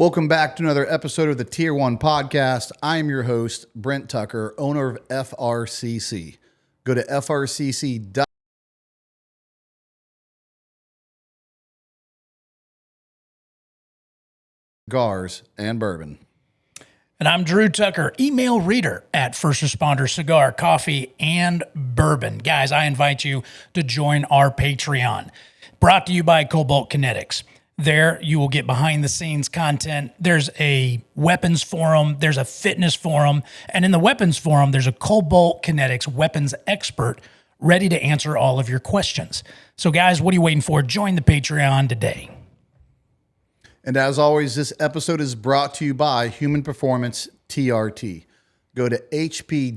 Welcome back to another episode of the Tier1 podcast. I am your host, Brent Tucker, owner of FRCC. Go to FRCC.com. Cigars and bourbon. And I'm Drew Tucker, email reader at First Responders Cigar, Coffee, and Bourbon. Guys, I invite you to join our Patreon. Brought to you by Cobalt Kinetics. There, you will get behind-the-scenes content. There's a weapons forum. There's a fitness forum. And in the weapons forum, there's a Cobalt Kinetics weapons expert ready to answer all of your questions. So, guys, what are you waiting for? Join the Patreon today. And as always, this episode is brought to you by Performance TRT. Go to hp-trt.com.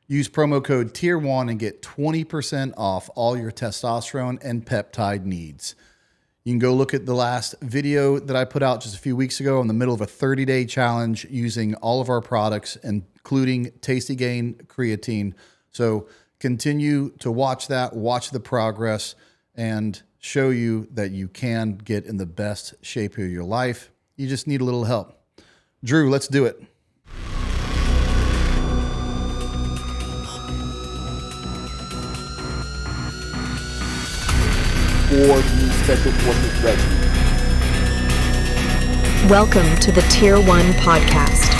Use promo code Tier1 and get 20% off all your testosterone and peptide needs. You can go look at the last video that I put out just a few weeks ago in the middle of a 30-day challenge using all of our products, including Tasty Gain creatine. So continue to watch that, watch the progress, and show you that you can get in the best shape of your life. You just need a little help. Drew, let's do it. Special Forces ready. Welcome to the Tier 1 podcast.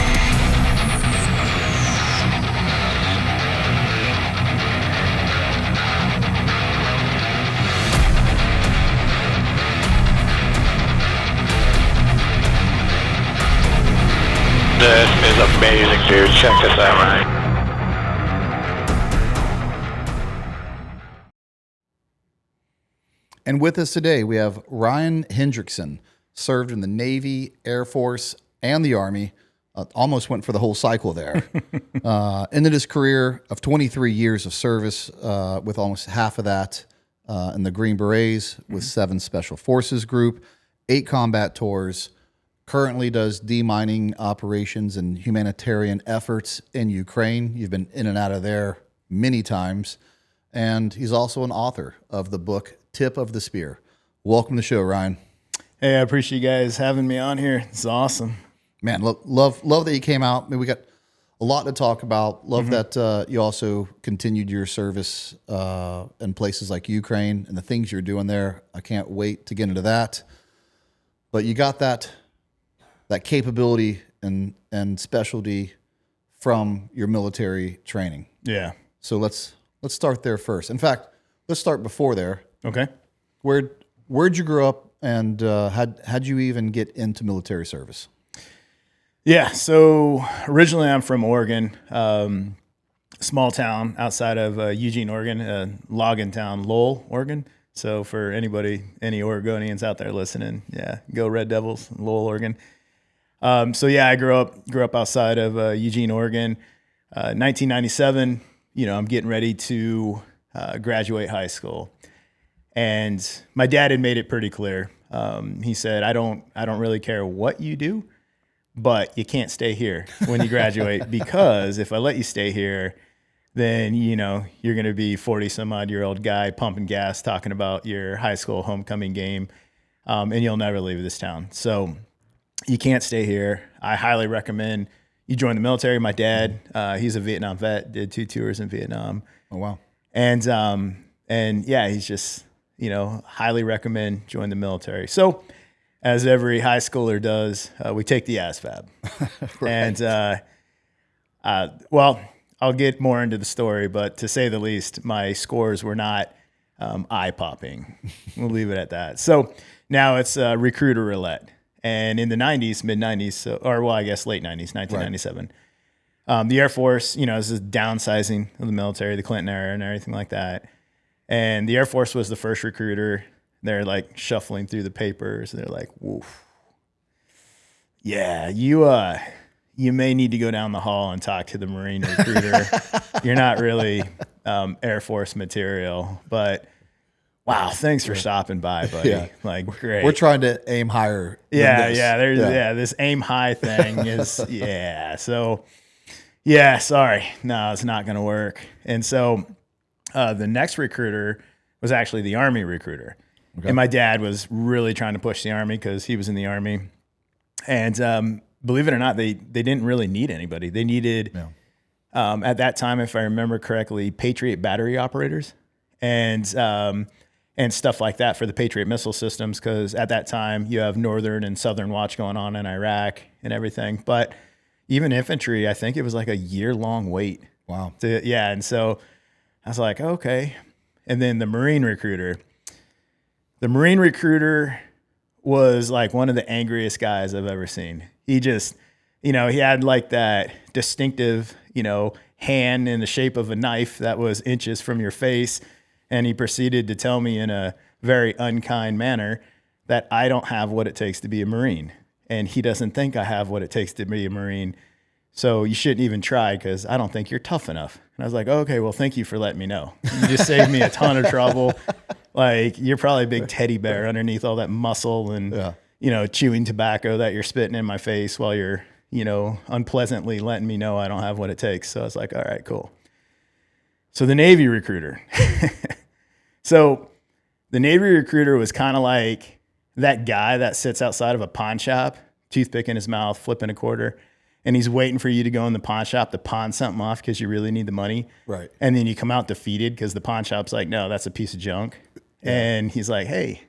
This is amazing, dude. Check this out, right? And with us today, we have Ryan Hendrickson, served in the Navy, Air Force, and the Army. Almost went for the whole cycle there. Ended his career of 23 years of service, with almost half of that in the Green Berets, with 7 Special Forces group, 8 combat tours. Currently does demining operations and humanitarian efforts in Ukraine. You've been in and out of there many times. And he's also an author of the book, Tip of the Spear. Welcome to the show, Ryan. Hey, I appreciate you guys having me on here. It's awesome. Man, love that you came out. I mean, we got a lot to talk about. Love that you also continued your service in places like Ukraine and the things you're doing there. I can't wait to get into that. But you got that capability and specialty from your military training. Yeah. So let's start there first. In fact, let's start before there. Okay. Where'd you grow up, and how'd you even get into military service? Yeah. So originally I'm from Oregon, small town outside of Eugene, Oregon, logging town, Lowell, Oregon. So for any Oregonians out there listening, yeah, go Red Devils, Lowell, Oregon. So yeah, I grew up outside of Eugene, Oregon. 1997, I'm getting ready to graduate high school. And my dad had made it pretty clear. He said, I don't really care what you do, but you can't stay here when you graduate, because if I let you stay here, then, you're going to be 40 some odd year old guy pumping gas, talking about your high school homecoming game. And you'll never leave this town. So you can't stay here. I highly recommend you join the military. My dad, he's a Vietnam vet, did 2 tours in Vietnam. Oh, wow. And yeah, he's just, highly recommend join the military. So as every high schooler does, we take the ASVAB. Right. And, well, I'll get more into the story, but to say the least, my scores were not eye-popping. We'll leave it at that. So now it's recruiter roulette. And in the 90s, mid-90s, I guess late 90s, 1997, right. The Air Force, this is downsizing of the military, the Clinton era and everything like that. And the Air Force was the first recruiter. They're like shuffling through the papers. They're like, woof. Yeah, you may need to go down the hall and talk to the Marine recruiter. You're not really Air Force material, but wow, thanks for stopping by, buddy. Yeah. Like, great. We're trying to aim higher. This aim high thing is, So, yeah, sorry. No, it's not going to work. And so the next recruiter was actually the Army recruiter. And my dad was really trying to push the Army because he was in the Army. And believe it or not, they didn't really need anybody. They needed, at that time, if I remember correctly, Patriot battery operators and stuff like that for the Patriot missile systems. Because at that time, you have Northern and Southern Watch going on in Iraq and everything. But even infantry, I think it was like a year-long wait. Wow. And so I was like, okay. And then the Marine recruiter. The Marine recruiter was like one of the angriest guys I've ever seen. He just, he had like that distinctive, hand in the shape of a knife that was inches from your face. And he proceeded to tell me in a very unkind manner that I don't have what it takes to be a Marine. And he doesn't think I have what it takes to be a Marine. So you shouldn't even try because I don't think you're tough enough. And I was like, okay, well, thank you for letting me know. You just saved me a ton of trouble. Like, you're probably a big teddy bear underneath all that muscle and, chewing tobacco that you're spitting in my face while you're, unpleasantly letting me know I don't have what it takes. So I was like, all right, cool. So the Navy recruiter. So the Navy recruiter was kind of like that guy that sits outside of a pawn shop, toothpick in his mouth, flipping a quarter. And he's waiting for you to go in the pawn shop to pawn something off because you really need the money. Right. And then you come out defeated because the pawn shop's like, no, that's a piece of junk. Yeah. And he's like, hey,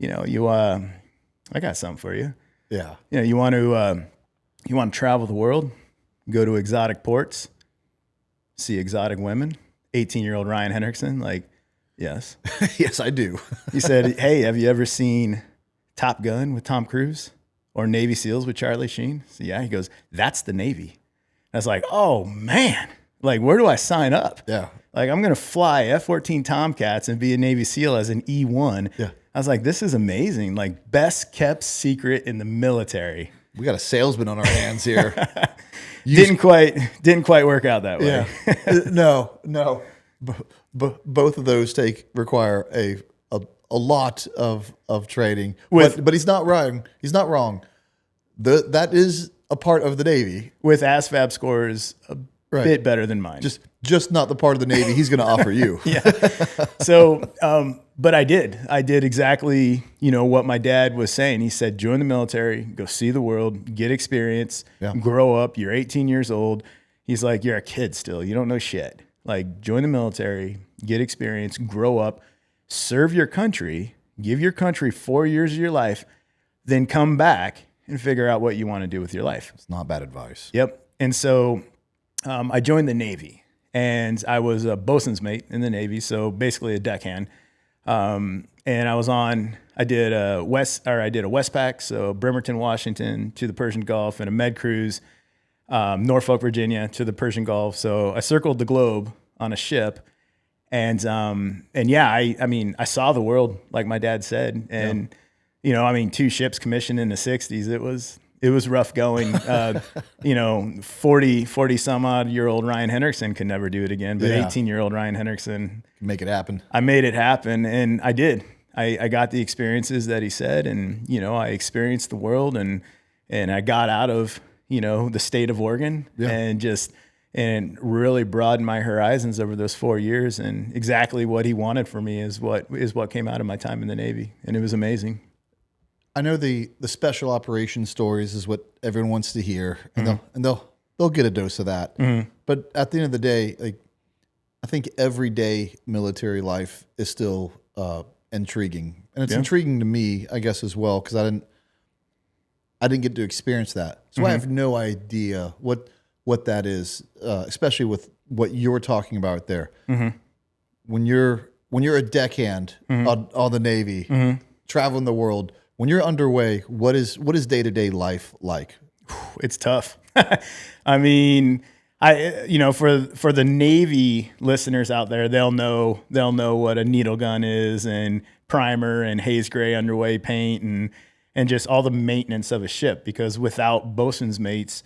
I got something for you. Yeah. You want to travel the world, go to exotic ports, see exotic women. 18-year-old Ryan Hendrickson, like, yes. Yes, I do. He said, hey, have you ever seen Top Gun with Tom Cruise? Or Navy SEALs with Charlie Sheen? So yeah, he goes, that's the Navy. I was like, oh man, like where do I sign up? Yeah. Like I'm going to fly F-14 Tomcats and be a Navy SEAL as an E1. Yeah. I was like, this is amazing. Like best kept secret in the military. We got a salesman on our hands here. Didn't quite work out that way. Yeah. No. Both of those require a lot of training, but he's not wrong. He's not wrong. That is a part of the Navy with ASVAB scores a bit better than mine. Just not the part of the Navy he's going to offer you. Yeah. So, but I did exactly, what my dad was saying. He said, join the military, go see the world, get experience, grow up. You're 18 years old. He's like, you're a kid still. You don't know shit. Like join the military, get experience, grow up. Serve your country, give your country 4 years of your life, then come back and figure out what you want to do with your life. It's not bad advice. Yep. And so I joined the Navy, and I was a bosun's mate in the Navy, so basically a deckhand. And I did a Westpac, so Bremerton, Washington to the Persian Gulf, and a med cruise, Norfolk, Virginia to the Persian Gulf. So I circled the globe on a ship. And I saw the world like my dad said, and 2 ships commissioned in the 60s. It was rough going. 40 some odd year old Ryan Hendrickson could never do it again, but 18-year-old Ryan Hendrickson make it happen. I made it happen, and I did. I got the experiences that he said, and I experienced the world, and I got out of the state of Oregon and really broadened my horizons over those 4 years. And exactly what he wanted for me is what came out of my time in the Navy. And it was amazing. I know the special operations stories is what everyone wants to hear, and they'll get a dose of that. Mm-hmm. But at the end of the day, like I think everyday military life is still intriguing, and it's intriguing to me, I guess, as well, because I didn't get to experience that, so I have no idea what that is, especially with what you're talking about there. Mm-hmm. When you're a deckhand on the Navy, traveling the world, when you're underway, what is day-to-day life like? It's tough. I mean, for the Navy listeners out there, they'll know what a needle gun is, and primer and haze gray underway paint and just all the maintenance of a ship, because without bosun's mates,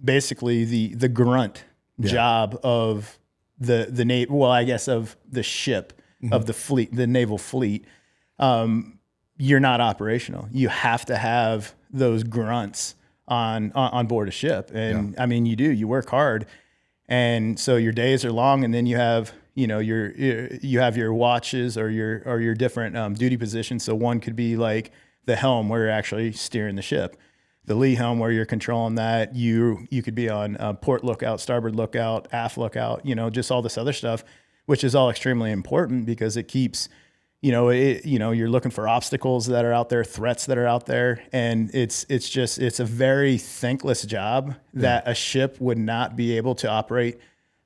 basically the grunt job of the Navy, well, I guess of the ship, of the fleet, the naval fleet, you're not operational. You have to have those grunts on board a ship. And I mean, you work hard. And so your days are long, and then you have, you have your watches or your different duty positions. So one could be like the helm where you're actually steering the ship, the lee helm where you're controlling that. You could be on port lookout, starboard lookout, aft lookout, just all this other stuff, which is all extremely important because it keeps, you're looking for obstacles that are out there, threats that are out there. And it's a very thankless job that a ship would not be able to operate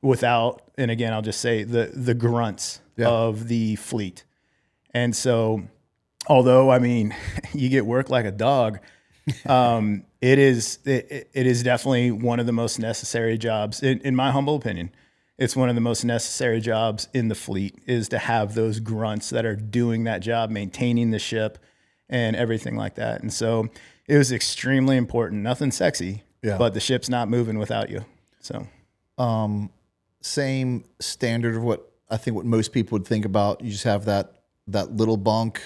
without, and again, I'll just say the grunts of the fleet. And so, although, I mean, you get work like a dog, it is definitely one of the most necessary jobs, in my humble opinion. It's one of the most necessary jobs in the fleet is to have those grunts that are doing that job, maintaining the ship and everything like that. And so it was extremely important. Nothing sexy, but the ship's not moving without you. So, same standard of what most people would think about. You just have that little bunk,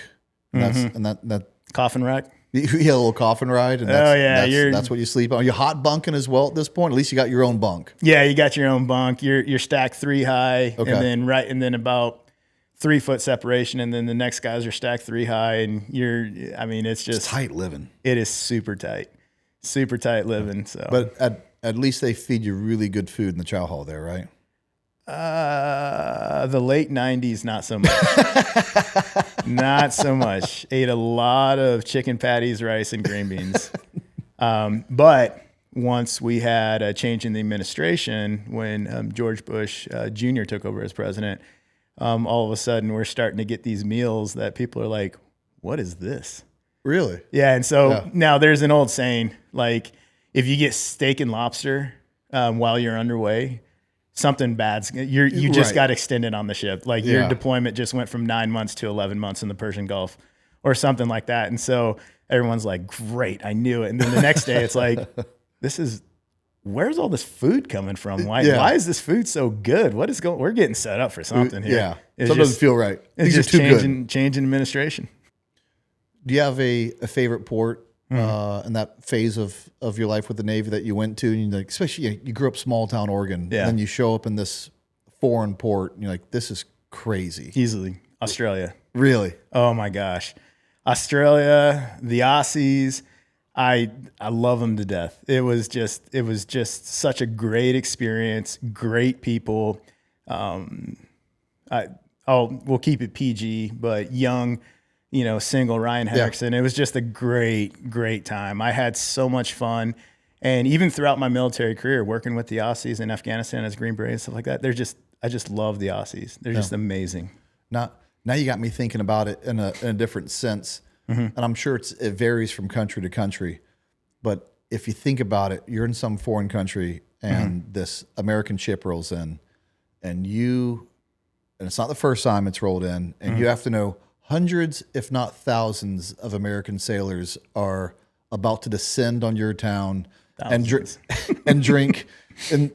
and that coffin rack. You get a little coffin ride, and that's what you sleep on. Are you hot bunking as well at this point? At least you got your own bunk. Yeah, you got your own bunk. You're stacked 3 high, and then about 3 foot separation, and then the next guys are stacked 3 high, and it's tight living. It is super tight living. So, but at least they feed you really good food in the chow hall there, right? The late 90s, not so much. Not so much. Ate a lot of chicken patties, rice, and green beans. But once we had a change in the administration, when George Bush Jr. took over as president, all of a sudden we're starting to get these meals that people are like, what is this? Really? Yeah. And so now there's an old saying, like, if you get steak and lobster while you're underway, something bad's you just got extended on the ship. Like your deployment just went from 9 months to 11 months in the Persian Gulf or something like that. And so everyone's like, great, I knew it. And then the next day it's like, where's all this food coming from? Why is this food so good? We're getting set up for something here. Yeah. Something doesn't feel right. It's just changing administration. Do you have a favorite port in that phase of your life with the Navy that you went to? And especially you grew up small town Oregon, and then you show up in this foreign port, and you're like, this is crazy. Easily. Australia. Really? Oh my gosh. Australia, the Aussies, I love them to death. It was just such a great experience, great people. We'll keep it PG, but young, single Ryan Hendrickson. Yeah. It was just a great time. I had so much fun. And even throughout my military career, working with the Aussies in Afghanistan as Green Beret and stuff like that, I just love the Aussies. They're just amazing. Now you got me thinking about it in a different sense. And I'm sure it varies from country to country. But if you think about it, you're in some foreign country and this American ship rolls in, and it's not the first time it's rolled in, and you have to know hundreds, if not thousands, of American sailors are about to descend on your town and drink and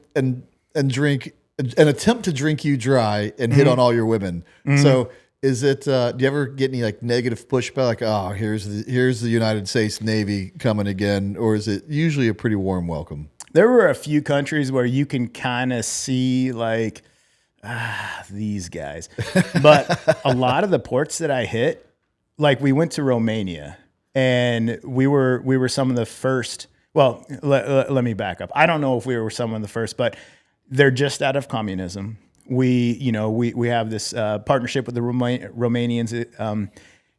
attempt to drink you dry and hit on all your women. So is it? Do you ever get any negative pushback? Like, oh, here's the United States Navy coming again, or is it usually a pretty warm welcome? There were a few countries where you can kind of see these guys. But a lot of the ports that I hit, we went to Romania, and we were some of the first. Well, let me back up. I don't know if we were some of the first, but they're just out of communism. We have this partnership with the Romanians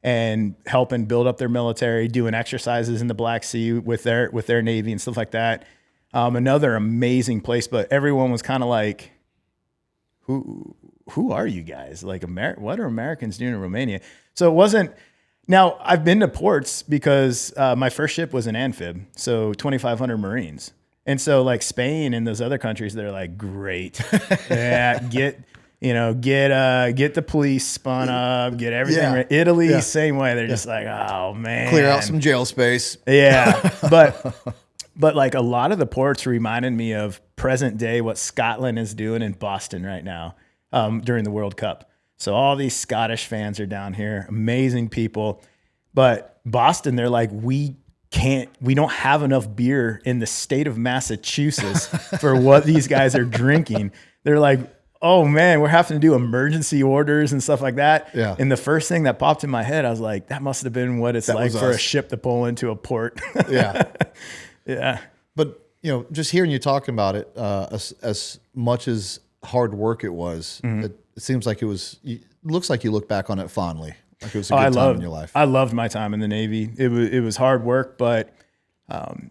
and helping build up their military, doing exercises in the Black Sea with their Navy and stuff like that. Another amazing place, but everyone was kind of like, who are you guys? Like, what are Americans doing in Romania? So it wasn't. Now, I've been to ports because my first ship was an amphib, so 2,500 Marines. And so Spain and those other countries, they're like, great. Yeah, get the police spun up, get everything right. Italy, same way. They're just like, oh man. Clear out some jail space. Yeah. But a lot of the ports reminded me of present day what Scotland is doing in Boston right now during the World Cup. So all these Scottish fans are down here, amazing people. But Boston, they're like, we don't have enough beer in the state of Massachusetts for what these guys are drinking. They're like, oh man, we're having to do emergency orders and stuff like that. Yeah. And the first thing that popped in my head, I was like, that must have been what it's That like was for a us. ship to pull into a port. Yeah. Yeah. But, just hearing you talking about it, as much as hard work it was, it seems like it looks like you look back on it fondly. Like it was a good time in your life. I loved my time in the Navy. It was hard work, but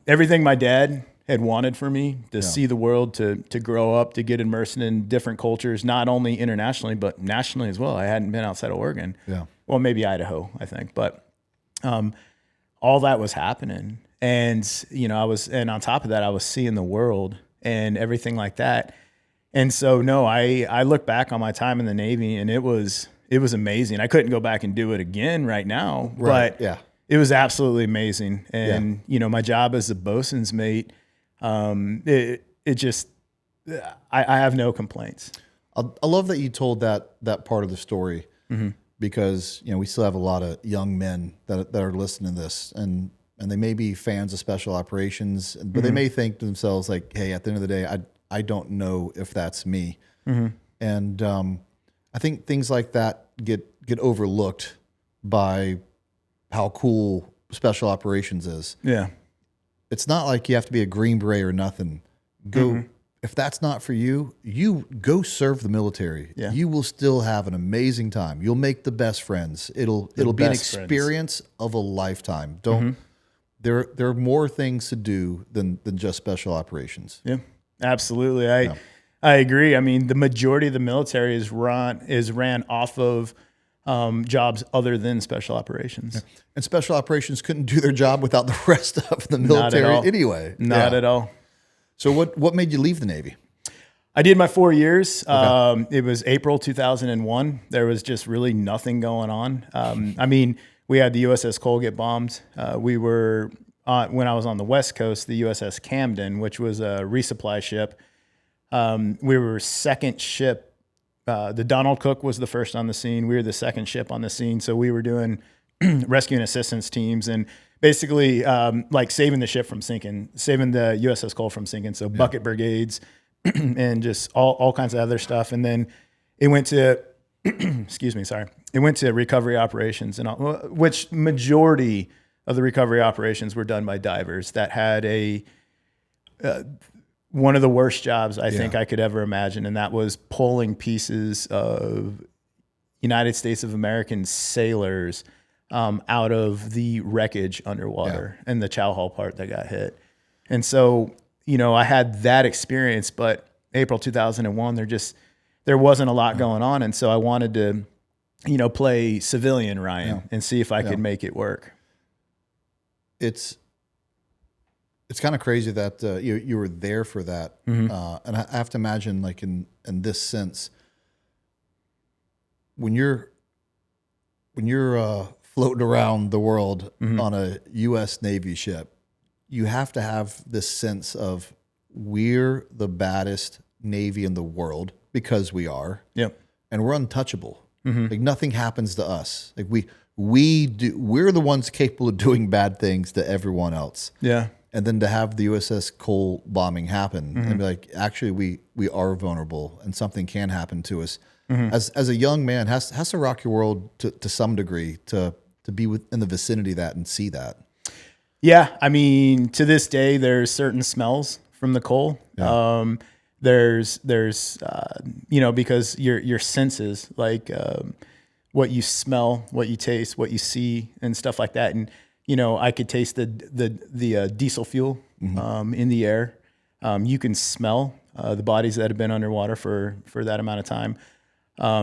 everything my dad had wanted for me to see the world, to grow up, to get immersed in different cultures, not only internationally, but nationally as well. I hadn't been outside of Oregon. Yeah. Well, maybe Idaho, I think. But all that was happening. And, and on top of that, I was seeing the world and everything like that. And so, no, I look back on my time in the Navy and it was amazing. I couldn't go back and do it again right now, but it was absolutely amazing. And, my job as a bosun's mate, I have no complaints. I love that you told that part of the story because, we still have a lot of young men that are listening to this and they may be fans of special operations, but they may think to themselves like, hey, at the end of the day, I don't know if that's me. And I think things like that get overlooked by how cool special operations is. Yeah. It's not like you have to be a Green Beret or nothing. Go if that's not for you, you go serve the military. Yeah. You will still have an amazing time. You'll make the best friends. It'll be an best friends. experience of a lifetime. Don't there are more things to do than just special operations. Yeah, absolutely. I agree. I mean, the majority of the military is ran off of jobs other than special operations. Yeah. And special operations couldn't do their job without the rest of the military anyway. Not at all. So what made you leave the Navy? I did my 4 years. Okay. It was April 2001. There was just really nothing going on. I mean, we had the USS Cole get bombed. We were, when I was on the West Coast, the USS Camden, which was a resupply ship. We were second ship. The Donald Cook was the first on the scene. We were the second ship on the scene. So we were doing rescue and assistance teams and basically like saving the ship from sinking, saving the USS Cole from sinking. So bucket brigades and just all kinds of other stuff. And then it went to, it went to recovery operations, and which majority of the recovery operations were done by divers that had one of the worst jobs I think I could ever imagine. And that was pulling pieces of United States of American sailors out of the wreckage underwater and the chow hall part that got hit. And so, I had that experience, but April 2001, there wasn't a lot going on. And so I wanted to, play civilian Ryan and see if I could make it work. It's kind of crazy that you were there for that. And I have to imagine, like in this sense, when you're floating around the world on a U.S. Navy ship, you have to have this sense of we're the baddest Navy in the world because we are, and we're untouchable. Like nothing happens to us. Like we're the ones capable of doing bad things to everyone else. Yeah. And then to have the USS Cole bombing happen and be like, actually, we are vulnerable and something can happen to us. As a young man, has to rock your world to some degree to be in the vicinity of that and see that. Yeah, I mean, to this day, there's certain smells from the coal. Yeah. There's because your senses, like what you smell, what you taste, what you see, and stuff like that. And I could taste the diesel fuel in the air. You can smell the bodies that have been underwater for that amount of time.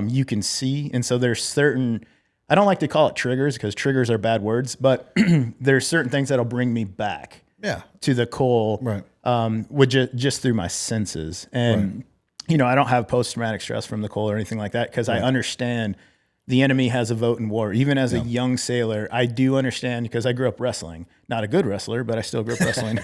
You can see, and so there's certain. I don't like to call it triggers because triggers are bad words, but there's certain things that'll bring me back to the coal, right? With just through my senses. And, I don't have post-traumatic stress from the coal or anything like that because I understand the enemy has a vote in war. Even as a young sailor, I do understand because I grew up wrestling. Not a good wrestler, but I still grew up wrestling.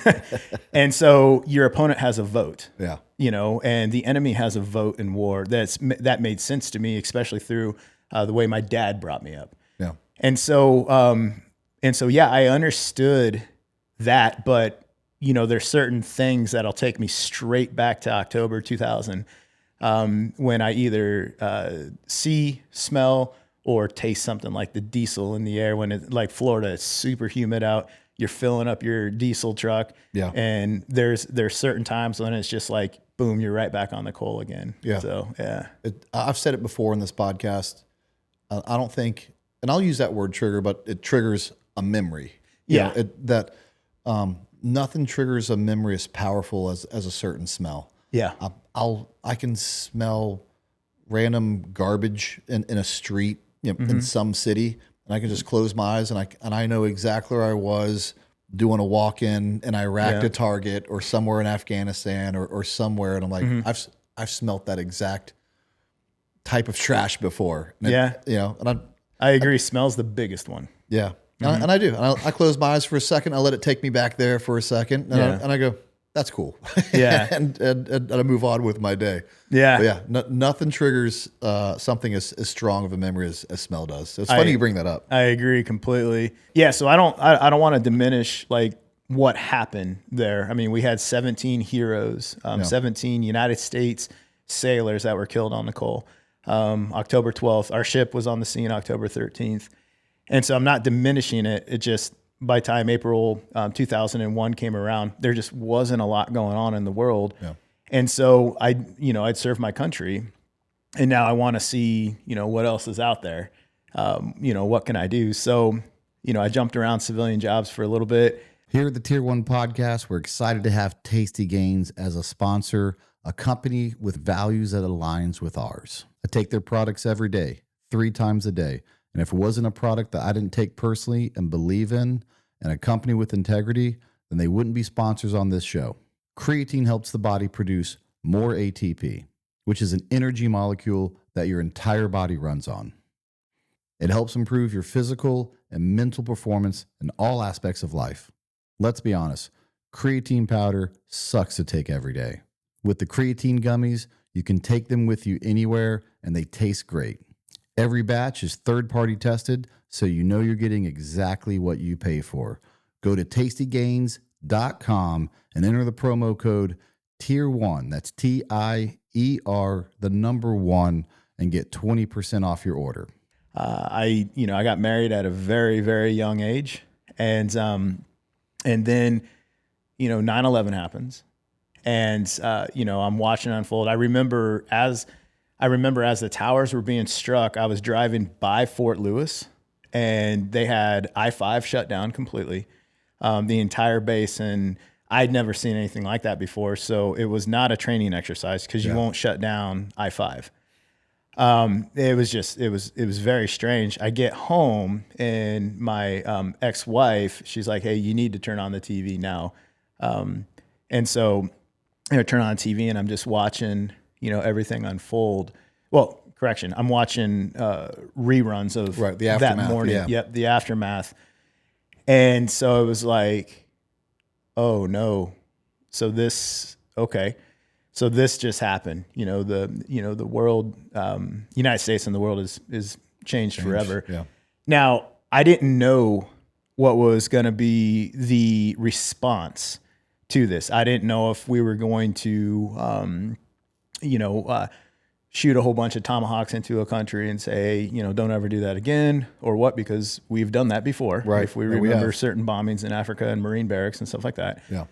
And so your opponent has a vote, and the enemy has a vote in war. That made sense to me, especially through the way my dad brought me up. Yeah. And so, I understood that, but there's certain things that'll take me straight back to October 2000. when I either see, smell, or taste something like the diesel in the air. When it's like Florida, it's super humid out. You're filling up your diesel truck. Yeah. And there's certain times when it's just like, boom, you're right back on the coal again. Yeah. So, yeah. I've said it before in this podcast. I don't think, and I'll use that word trigger, but it triggers a memory. Yeah. Nothing triggers a memory as powerful as a certain smell. Yeah. I can smell random garbage in a street, in some city, and I can just close my eyes and I know exactly where I was doing a walk-in in Iraq to Target or somewhere in Afghanistan or somewhere, and I'm like, I've smelt that exact type of trash before. And and I agree. Smell's the biggest one. yeah. And I do. And I close my eyes for a second. I let it take me back there for a second, and I go, "That's cool." Yeah, and I move on with my day. Yeah, but yeah. Nothing triggers something as strong of a memory as smell does. So it's funny you bring that up. I agree completely. Yeah. So I don't want to diminish like what happened there. I mean, we had 17 heroes, 17 United States sailors that were killed on the Cole. October 12th. Our ship was on the scene October 13th. And so I'm not diminishing it. It just, by the time April 2001 came around, there just wasn't a lot going on in the world. Yeah. And so I'd served my country, and now I want to see, what else is out there. What can I do? So, I jumped around civilian jobs for a little bit. Here at the Tier 1 podcast, we're excited to have Tasty Gains as a sponsor, a company with values that aligns with ours. I take their products every day, 3 times a day. And if it wasn't a product that I didn't take personally and believe in, and a company with integrity, then they wouldn't be sponsors on this show. Creatine helps the body produce more ATP, which is an energy molecule that your entire body runs on. It helps improve your physical and mental performance in all aspects of life. Let's be honest, creatine powder sucks to take every day. With the creatine gummies, you can take them with you anywhere, and they taste great. Every batch is third-party tested, so you know you're getting exactly what you pay for. Go to tastygains.com and enter the promo code Tier1, that's TIER, the number 1, and get 20% off your order. I got married at a very, very young age, and then 9/11 happens, and I'm watching it unfold. I remember as the towers were being struck, I was driving by Fort Lewis, and they had I-5 shut down completely, the entire base, and I'd never seen anything like that before. So it was not a training exercise because you won't shut down I-5. It was very strange. I get home, and my ex-wife, she's like, "Hey, you need to turn on the TV now." And so I turn on TV, and I'm just watching everything unfold. Well, correction, I'm watching reruns of the aftermath, that morning. yeah. Yep, the aftermath. And so it was like, oh no. So this just happened. The world, United States and the world is changed forever. Yeah. Now, I didn't know what was going to be the response to this. I didn't know if we were going to, shoot a whole bunch of tomahawks into a country and say, don't ever do that again, or what, because we've done that before. Right. If we remember certain bombings in Africa and Marine barracks and stuff like that. Yeah.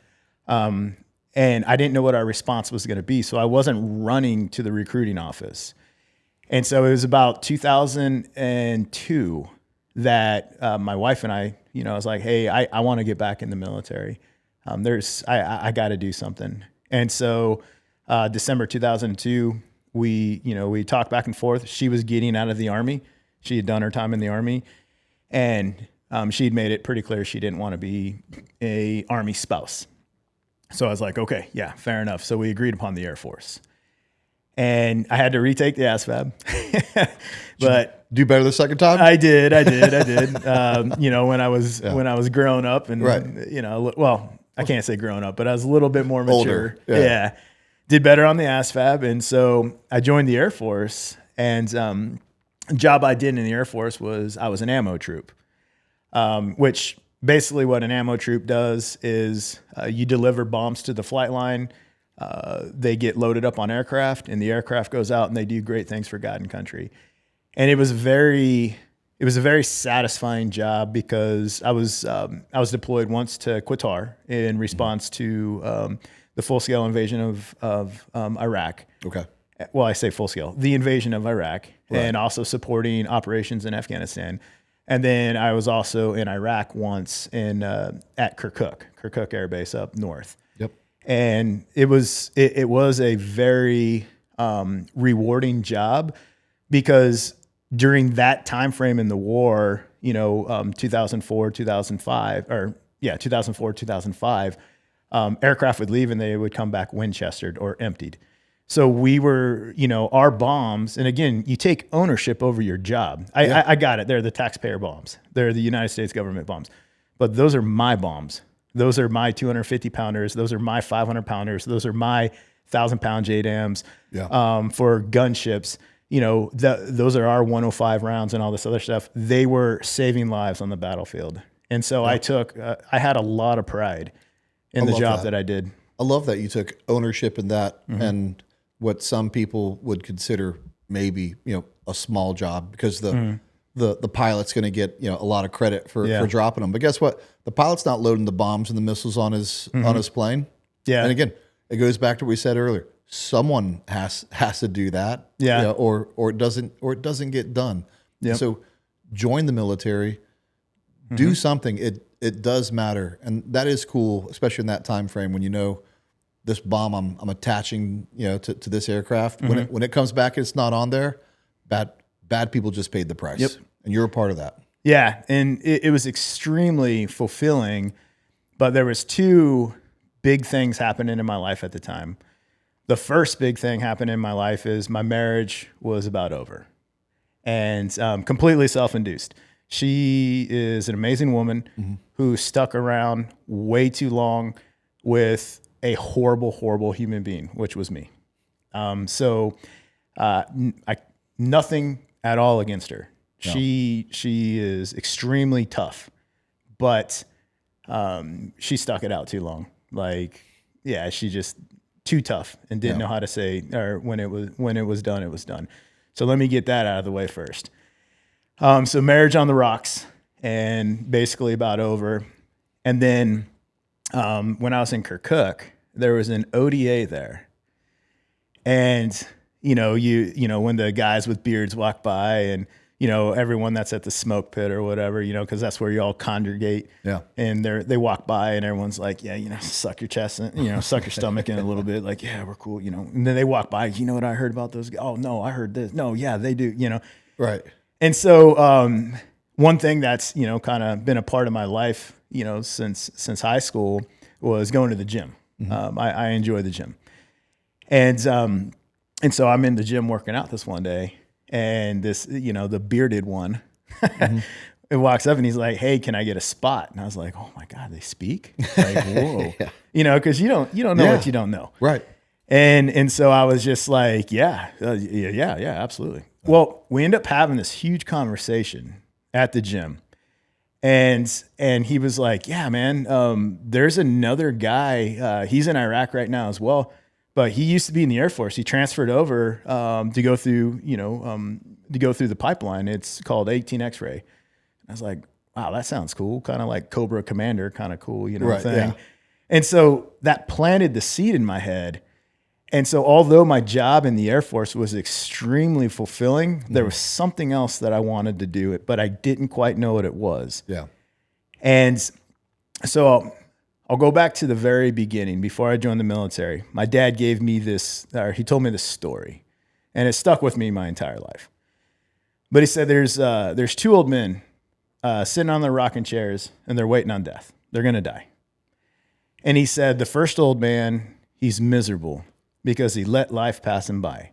And I didn't know what our response was going to be. So I wasn't running to the recruiting office. And so it was about 2002 that my wife and I was like, hey, I want to get back in the military. I got to do something. And so December 2002, we talked back and forth. She was getting out of the Army. She had done her time in the Army. And she'd made it pretty clear she didn't want to be a Army spouse. So I was like, okay, yeah, fair enough. So we agreed upon the Air Force. And I had to retake the ASVAB. But do better the second time? I did. When I was growing up and, well, I can't say growing up, but I was a little bit more mature. Older. Yeah. Did better on the ASVAB. And so I joined the Air Force, and the job I did in the Air Force was I was an ammo troop, which basically what an ammo troop does is you deliver bombs to the flight line they get loaded up on aircraft, and the aircraft goes out and they do great things for God and country. And it was a very satisfying job because I was deployed once to Qatar in response to the full-scale invasion of Iraq. Okay. Well, I say full scale, the invasion of Iraq, and also supporting operations in Afghanistan. And then I was also in Iraq once at Kirkuk Air Base up north. Yep. And it was a very rewarding job because during that time frame in the war, 2004, 2005, aircraft would leave and they would come back Winchestered or emptied. So we were, our bombs, and again, you take ownership over your job. I got it. They're the taxpayer bombs. They're the United States government bombs. But those are my bombs. Those are my 250 pounders. Those are my 500 pounders. Those are my 1,000-pound JDAMs for gunships. Those are our 105 rounds and all this other stuff. They were saving lives on the battlefield. And so I had a lot of pride in the job that I did. I love that you took ownership in that and what some people would consider maybe, a small job because the pilot's going to get, a lot of credit for dropping them. But guess what? The pilot's not loading the bombs and the missiles on his plane. Yeah. And again, it goes back to what we said earlier. Someone has to do that. Yeah. Or it doesn't get done. Yeah. So join the military, do something. It does matter. And that is cool, especially in that time frame when this bomb I'm attaching, to this aircraft. When it comes back and it's not on there, bad people just paid the price. Yep. And you're a part of that. Yeah. And it was extremely fulfilling, but there was two big things happening in my life at the time. The first big thing happened in my life is my marriage was about over and completely self-induced. She is an amazing woman who stuck around way too long with a horrible, horrible human being, which was me. Nothing at all against her. No. She is extremely tough, but she stuck it out too long. She just too tough and didn't know how to say, or when it was done, it was done. So let me get that out of the way first. So marriage on the rocks and basically about over. And then when I was in Kirkuk, there was an ODA there. And, when the guys with beards walk by and, everyone that's at the smoke pit or whatever, because that's where you all congregate. Yeah. And they walk by and everyone's like, yeah, suck your chest, and, suck your stomach in a little bit. Like, yeah, we're cool, And then they walk by, you know what I heard about those guys? Oh, no, I heard this. No, yeah, they do, Right. And so one thing that's, kind of been a part of my life, since high school was going to the gym. I enjoy the gym. And so I'm in the gym working out this one day, and this, the bearded one, it walks up and he's like, "Hey, can I get a spot?" And I was like, "Oh my God, they speak?" Like, whoa, because you don't know what you don't know. Right. And so I was just like, yeah, absolutely. Well, we end up having this huge conversation at the gym. And he was like, "Yeah, man, there's another guy. He's in Iraq right now as well, but he used to be in the Air Force. He transferred over to go through, the pipeline. It's called 18 X-ray." I was like, "Wow, that sounds cool. Kind of like Cobra Commander, kind of cool, right, thing." Yeah. And so that planted the seed in my head. And so although my job in the Air Force was extremely fulfilling, there was something else that I wanted to do, but I didn't quite know what it was. Yeah. And so I'll go back to the very beginning before I joined the military. My dad gave me he told me this story, and it stuck with me my entire life. But he said there's two old men sitting on their rocking chairs, and they're waiting on death. They're going to die. And he said the first old man, he's miserable because he let life pass him by.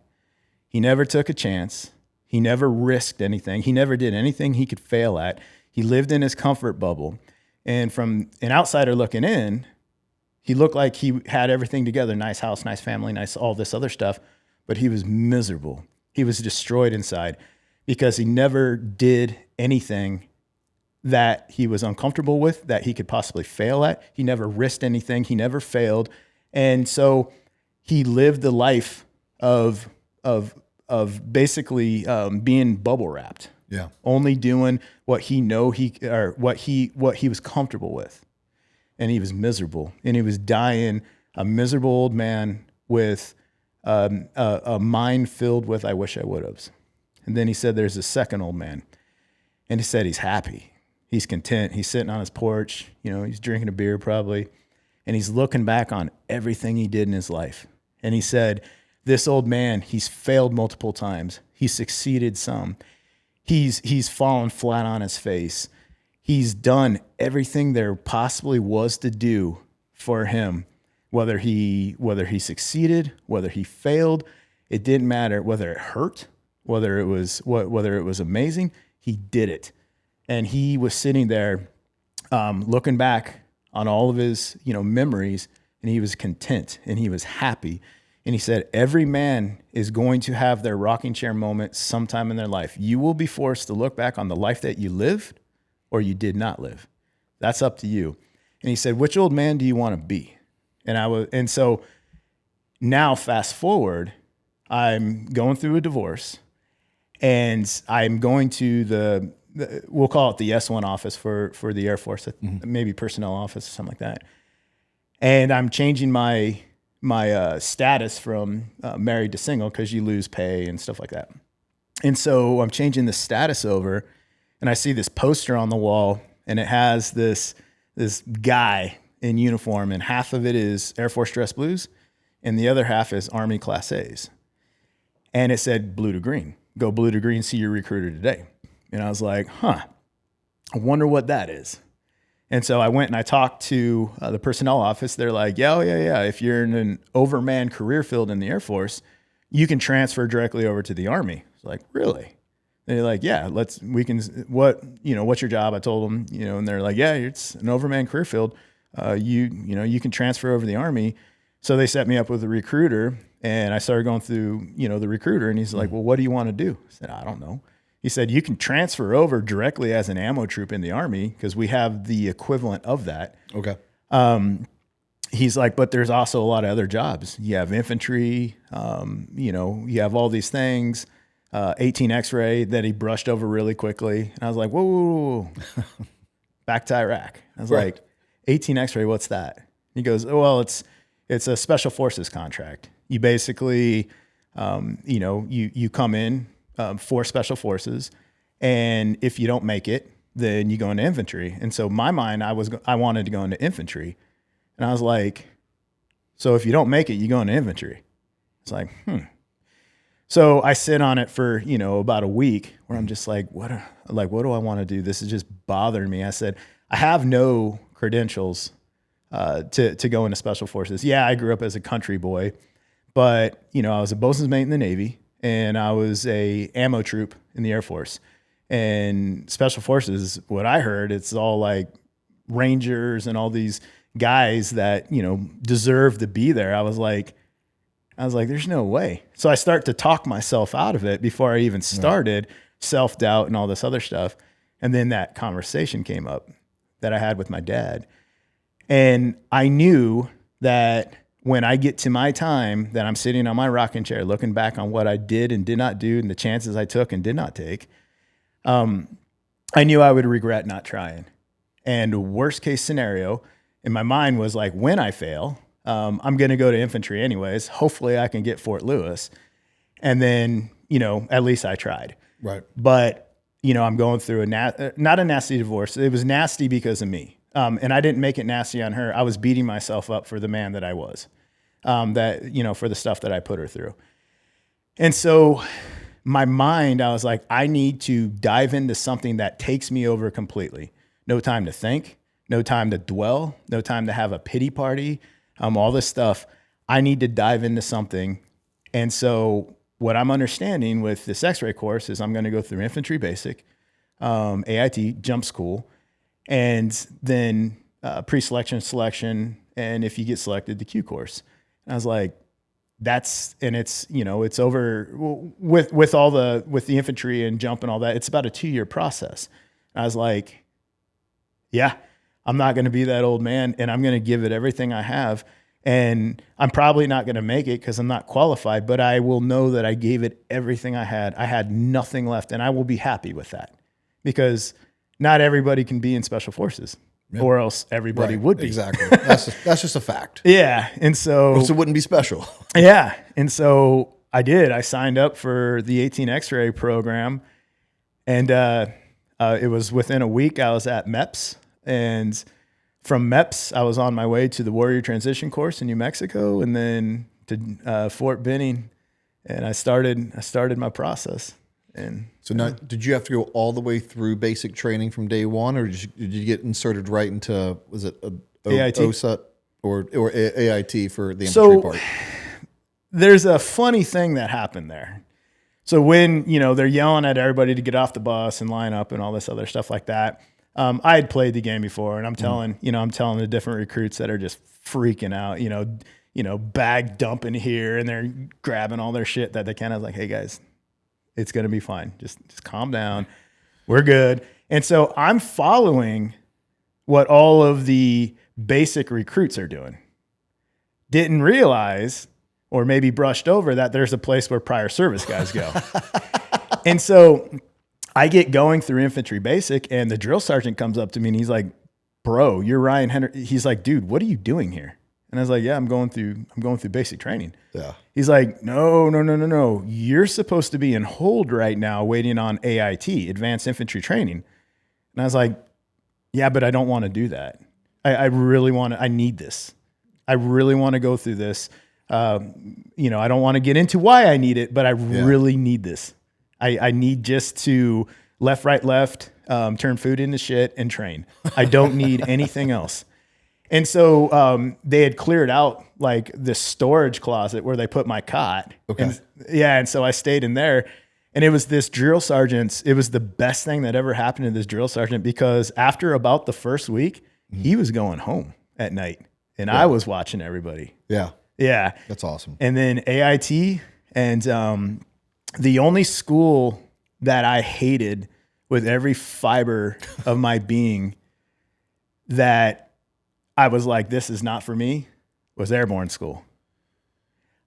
He never took a chance. He never risked anything. He never did anything he could fail at. He lived in his comfort bubble. And from an outsider looking in, he looked like he had everything together, nice house, nice family, nice all this other stuff, but he was miserable. He was destroyed inside because he never did anything that he was uncomfortable with, that he could possibly fail at. He never risked anything. He never failed. And so he lived the life of basically being bubble wrapped. Yeah. Only doing what he was comfortable with. And he was miserable. And he was dying a miserable old man with a mind filled with I wish I would have. And then he said there's a second old man. And he said he's happy. He's content. He's sitting on his porch. He's drinking a beer probably. And he's looking back on everything he did in his life. And he said, this old man, he's failed multiple times. He's succeeded some. He's fallen flat on his face. He's done everything there possibly was to do for him. Whether he succeeded, whether he failed, it didn't matter. Whether it hurt, whether it was amazing, he did it. And he was sitting there, looking back on all of his memories, and he was content and he was happy. And he said, every man is going to have their rocking chair moment sometime in their life. You will be forced to look back on the life that you lived or you did not live. That's up to you. And he said, which old man do you want to be? And so now fast forward, I'm going through a divorce and I'm going to we'll call it the S1 office for the Air Force, maybe personnel office or something like that. And I'm changing my status from married to single because you lose pay and stuff like that. And so I'm changing the status over, and I see this poster on the wall, and it has this guy in uniform, and half of it is Air Force dress blues, and the other half is Army Class A's. And it said blue to green. Go blue to green, see your recruiter today. And I was like, I wonder what that is. And so I went and I talked to the personnel office. They're like, yeah. If you're in an overmanned career field in the Air Force, you can transfer directly over to the Army. It's like, really? And they're like, yeah, what's your job? I told them, and they're like, yeah, it's an overmanned career field. You can transfer over to the Army. So they set me up with a recruiter, and I started going through, the recruiter, and he's like, well, what do you want to do? I said, I don't know. He said, you can transfer over directly as an ammo troop in the Army because we have the equivalent of that. Okay. He's like, but there's also a lot of other jobs. You have infantry, you have all these things, 18 X-ray that he brushed over really quickly. And I was like, whoa. Back to Iraq. I was like, 18 X-ray, what's that? He goes, well, it's a special forces contract. You basically, you come in, for special forces. And if you don't make it, then you go into infantry. And so my mind, I wanted to go into infantry. And I was like, so if you don't make it, you go into infantry. It's like, So I sit on it for, about a week where I'm just like, what do I want to do? This is just bothering me. I said, I have no credentials to go into special forces. Yeah, I grew up as a country boy, but I was a bosun's mate in the Navy. And I was a ammo troop in the Air Force. And special forces, what I heard, it's all like Rangers and all these guys that, deserve to be there. I was like, there's no way. So I start to talk myself out of it before I even started, self-doubt and all this other stuff. And then that conversation came up that I had with my dad. And I knew that when I get to my time that I'm sitting on my rocking chair, looking back on what I did and did not do and the chances I took and did not take, I knew I would regret not trying. And worst case scenario in my mind was like, when I fail, I'm going to go to infantry anyways. Hopefully I can get Fort Lewis. And then, at least I tried. Right. But, I'm going through not a nasty divorce. It was nasty because of me. And I didn't make it nasty on her. I was beating myself up for the man that I was, for the stuff that I put her through. And so my mind, I was like, I need to dive into something that takes me over completely. No time to think, no time to dwell, no time to have a pity party, all this stuff. I need to dive into something. And so what I'm understanding with this X-ray course is I'm going to go through infantry basic, AIT, jump school, and then pre-selection, selection, and if you get selected, the Q course. And I was like, it's over with the infantry and jump and all that. It's about a 2-year process. And I was like, yeah, I'm not going to be that old man, and I'm going to give it everything I have. And I'm probably not going to make it because I'm not qualified, but I will know that I gave it everything I had. I had nothing left, and I will be happy with that because not everybody can be in special forces, or else everybody would be. Exactly. That's just a fact. Yeah. And so It wouldn't be special. yeah. And so I did. I signed up for the 18 X-ray program, and it was within a week I was at MEPS, and from MEPS I was on my way to the Warrior Transition Course in New Mexico, and then to Fort Benning, and I started my process. And So now, did you have to go all the way through basic training from day one, or did you get inserted right into, was it AIT? OSUT or AIT for the infantry part? There's a funny thing that happened there. So when, they're yelling at everybody to get off the bus and line up and all this other stuff like that, I had played the game before, and I'm telling the different recruits that are just freaking out, bag dumping here, and they're grabbing all their shit that they can. I was like, hey guys, it's going to be fine. Just calm down. We're good. And so I'm following what all of the basic recruits are doing. Didn't realize, or maybe brushed over, that there's a place where prior service guys go. And so I get going through infantry basic, and the drill sergeant comes up to me and he's like, bro, you're Ryan Hendrickson. He's like, dude, what are you doing here? And I was like, yeah, I'm going through basic training. Yeah. He's like, no. You're supposed to be in hold right now waiting on AIT, Advanced Infantry Training. And I was like, yeah, but I don't want to do that. I really want to, I need this. I really want to go through this. I don't want to get into why I need it, but I really need this. I need just to left, right, left, turn food into shit and train. I don't need anything else. And so they had cleared out like this storage closet where they put my cot. Okay. And so I stayed in there, and it was this drill sergeant's. It was the best thing that ever happened to this drill sergeant, because after about the first week, he was going home at night, and I was watching everybody. Yeah. Yeah. That's awesome. And then AIT, and the only school that I hated with every fiber of my being, that I was like, this is not for me, was airborne school.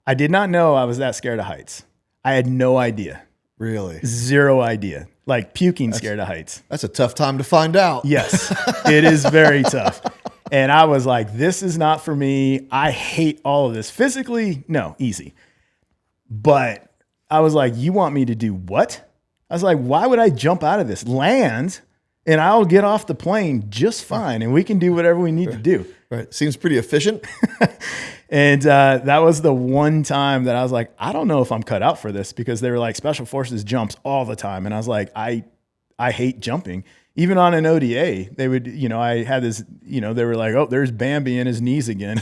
I did not know I was that scared of heights. I had no idea. Really? Zero idea. Like puking scared of heights. That's a tough time to find out. Yes, it is very tough. And I was like, this is not for me. I hate all of this. Physically, no, easy. But I was like, you want me to do what? I was like, why would I jump out of this? Land, and I'll get off the plane just fine, and we can do whatever we need to do. Right. Seems pretty efficient. And that was the one time that I was like, I don't know if I'm cut out for this, because they were like, Special Forces jumps all the time. And I was like, I hate jumping. Even on an ODA, they would, I had this, they were like, oh, there's Bambi in his knees again,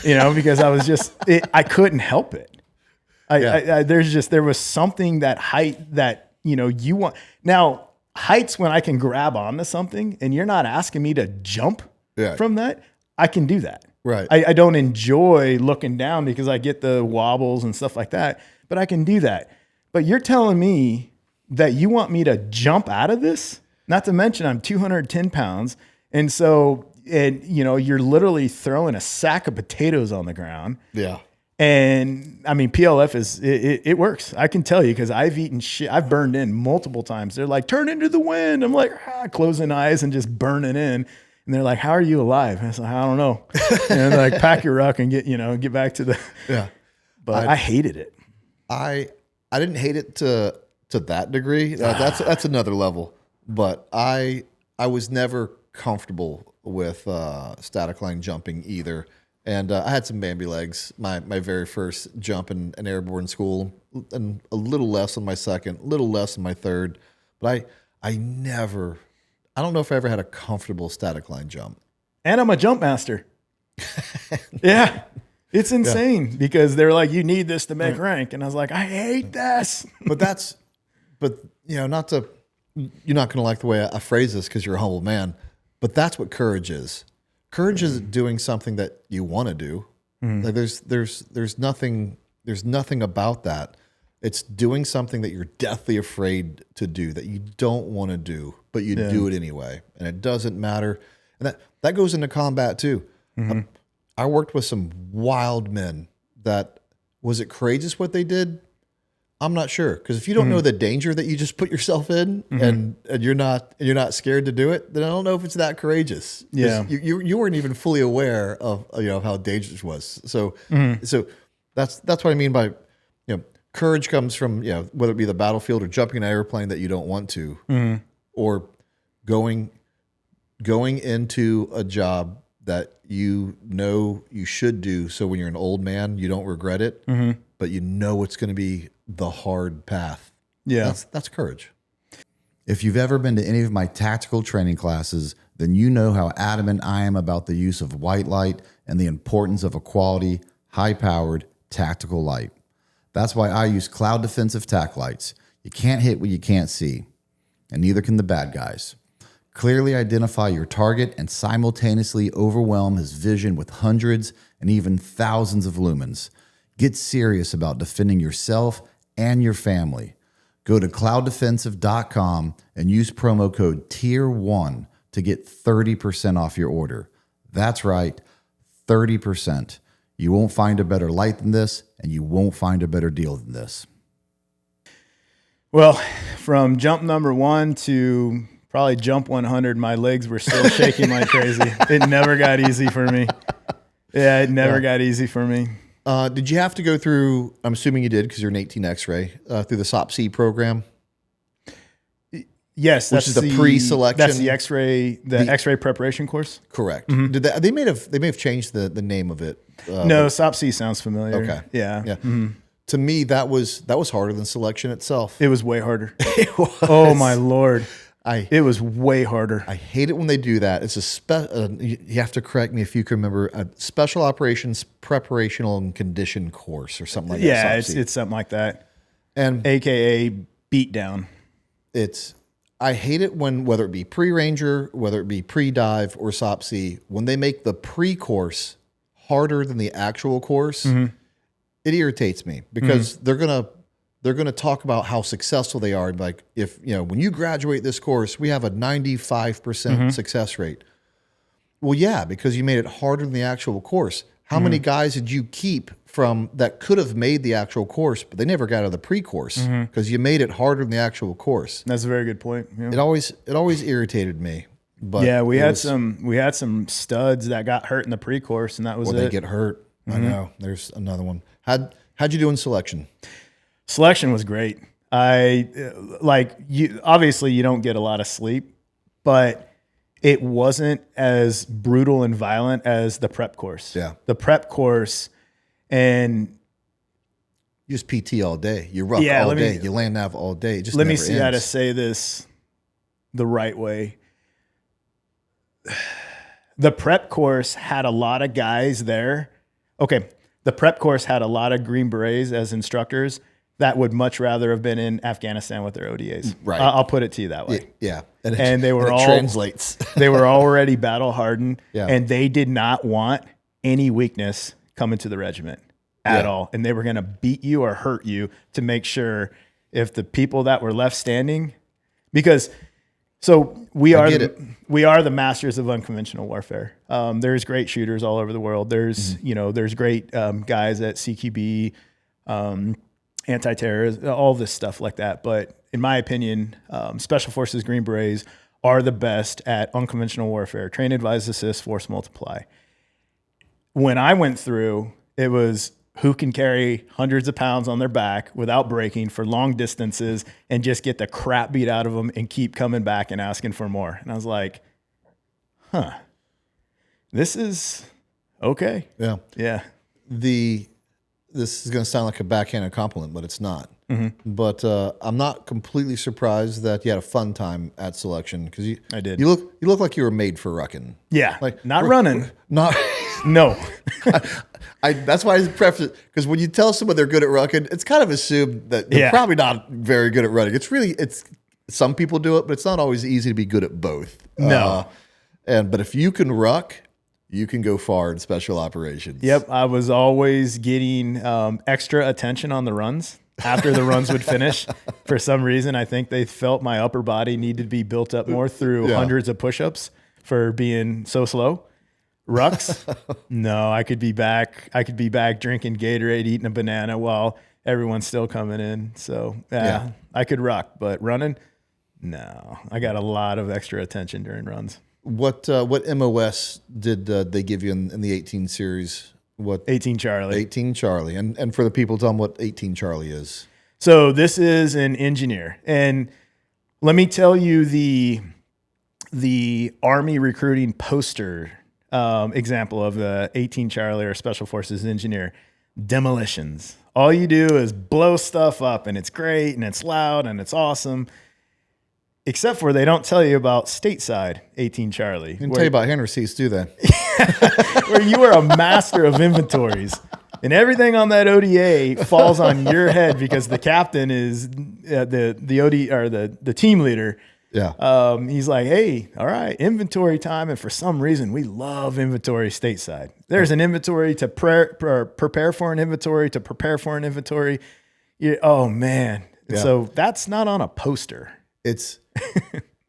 because I was just, I couldn't help it. There was something that height that, you want. Now, heights, when I can grab onto something and you're not asking me to jump from that, I can do that. Right. I don't enjoy looking down because I get the wobbles and stuff like that, but I can do that. But you're telling me that you want me to jump out of this? Not to mention I'm 210 pounds. And so, you're literally throwing a sack of potatoes on the ground. Yeah. And I mean, PLF it works. I can tell you, because I've eaten shit. I've burned in multiple times. They're like, turn into the wind. I'm like, closing eyes and just burning in. And they're like, how are you alive? And I was like, I don't know. And they're like, pack your ruck and get back to the. Yeah. But I hated it. I didn't hate it to that degree. That's another level. But I was never comfortable with static line jumping either. And I had some Bambi legs my very first jump in airborne school, and a little less on my second, a little less on my third. But I don't know if I ever had a comfortable static line jump. And I'm a jump master. Yeah. It's insane because they're like, you need this to make rank. And I was like, I hate this. But you're not going to like the way I phrase this because you're a humble man, but that's what courage is. Courage is doing something that you want to do. Like there's nothing about that. It's doing something that you're deathly afraid to do, that you don't want to do, but you do it anyway. And it doesn't matter. And that goes into combat too. I worked with some wild men that, was it courageous what they did? I'm not sure. Because if you don't know the danger that you just put yourself in and you're not scared to do it, then I don't know if it's that courageous. Yeah. You weren't even fully aware of how dangerous it was. So that's what I mean by courage comes from whether it be the battlefield or jumping in an airplane that you don't want to, or going into a job that you know you should do. So when you're an old man, you don't regret it, but you know it's going to be the hard path. Yeah. That's courage. If you've ever been to any of my tactical training classes, then you know how adamant I am about the use of white light and the importance of a quality, high-powered tactical light. That's why I use cloud defensive tac lights. You can't hit what you can't see, and neither can the bad guys. Clearly identify your target and simultaneously overwhelm his vision with hundreds and even thousands of lumens. Get serious about defending yourself and your family. Go to clouddefensive.com and use promo code Tier1 to get 30% off your order. That's right, 30%. You won't find a better light than this, and you won't find a better deal than this. Well, from jump number 1 to probably jump 100, my legs were still shaking like crazy. It never got easy for me. Yeah, it never got easy for me. Did you have to go through, I'm assuming you did because you're an 18 X-ray, through the SOP-C program? Yes, which is the pre-selection. That's the X-ray preparation course. Correct. Did they may have changed the name of it? No, SOP-C sounds familiar. Okay. Yeah. Yeah. To me, that was harder than selection itself. It was way harder. It was. Oh my Lord. It was way harder. I hate it when they do that. It's you have to correct me if you can remember, a special operations preparational and condition course or something like that. Yeah, it's something like that. And AKA beatdown. I hate it when, whether it be pre-ranger, whether it be pre-dive or SOP-C, when they make the pre-course harder than the actual course, it irritates me because they're gonna talk about how successful they are. Like, if when you graduate this course, we have a 95% success rate. Well, yeah, because you made it harder than the actual course. How many guys did you keep from that could have made the actual course, but they never got out of the pre-course because you made it harder than the actual course? That's a very good point. Yeah. It always irritated me. But yeah, we had some studs that got hurt in the pre-course, and that was it. They get hurt. I know. There's another one. How'd you do in selection? Selection was great. Obviously you don't get a lot of sleep, but it wasn't as brutal and violent as the prep course. Yeah. The prep course, and you just PT all day. You ruck all day. You land nav all day. It just let never me see ends. how to say this the right way. The prep course had a lot of guys there. Okay. The prep course had a lot of Green Berets as instructors that would much rather have been in Afghanistan with their ODAs. Right. I'll put it to you that way. Yeah. And they were all translates. They were already battle hardened, Yeah. and they did not want any weakness coming to the regiment at all. And they were going to beat you or hurt you to make sure if the people that were left standing, because we are the masters of unconventional warfare. There's great shooters all over the world. There's there's great guys at CQB, anti-terror, all this stuff like that. But in my opinion, Special Forces Green Berets are the best at unconventional warfare. Train, advise, assist, force, multiply. When I went through, it was who can carry hundreds of pounds on their back without breaking for long distances and just get the crap beat out of them and keep coming back and asking for more. And I was like, this is okay. Yeah. Yeah. This is going to sound like a backhanded compliment, but it's not. But I'm not completely surprised that you had a fun time at selection, because I did. You look like you were made for rucking. Yeah, like not running. Not no. That's why I preface it, because when you tell someone they're good at rucking, it's kind of assumed that they're probably not very good at running. It's some people do it, but it's not always easy to be good at both. No. But if you can ruck, you can go far in special operations. Yep, I was always getting extra attention on the runs after the runs would finish. For some reason, I think they felt my upper body needed to be built up more through hundreds of push-ups for being so slow. Rucks? No, I could be back. I could be back drinking Gatorade, eating a banana while everyone's still coming in. So yeah, I could ruck, but running, no. I got a lot of extra attention during runs. What MOS did they give you in the 18 series? What 18 Charlie. 18 Charlie. And for the people, tell them what 18 Charlie is. So this is an engineer, and let me tell you the Army recruiting poster example of the 18 Charlie or Special Forces engineer. Demolitions. All you do is blow stuff up, and it's great, and it's loud, and it's awesome. Except for they don't tell you about stateside 18 Charlie. They didn't tell you about hand receipts, do they? Where you are a master of inventories. And everything on that ODA falls on your head because the captain is the OD or the team leader. Yeah. He's like, hey, all right, inventory time. And for some reason, we love inventory stateside. There's an inventory to prepare for an inventory to prepare for an inventory. Oh, man. Yeah. So that's not on a poster.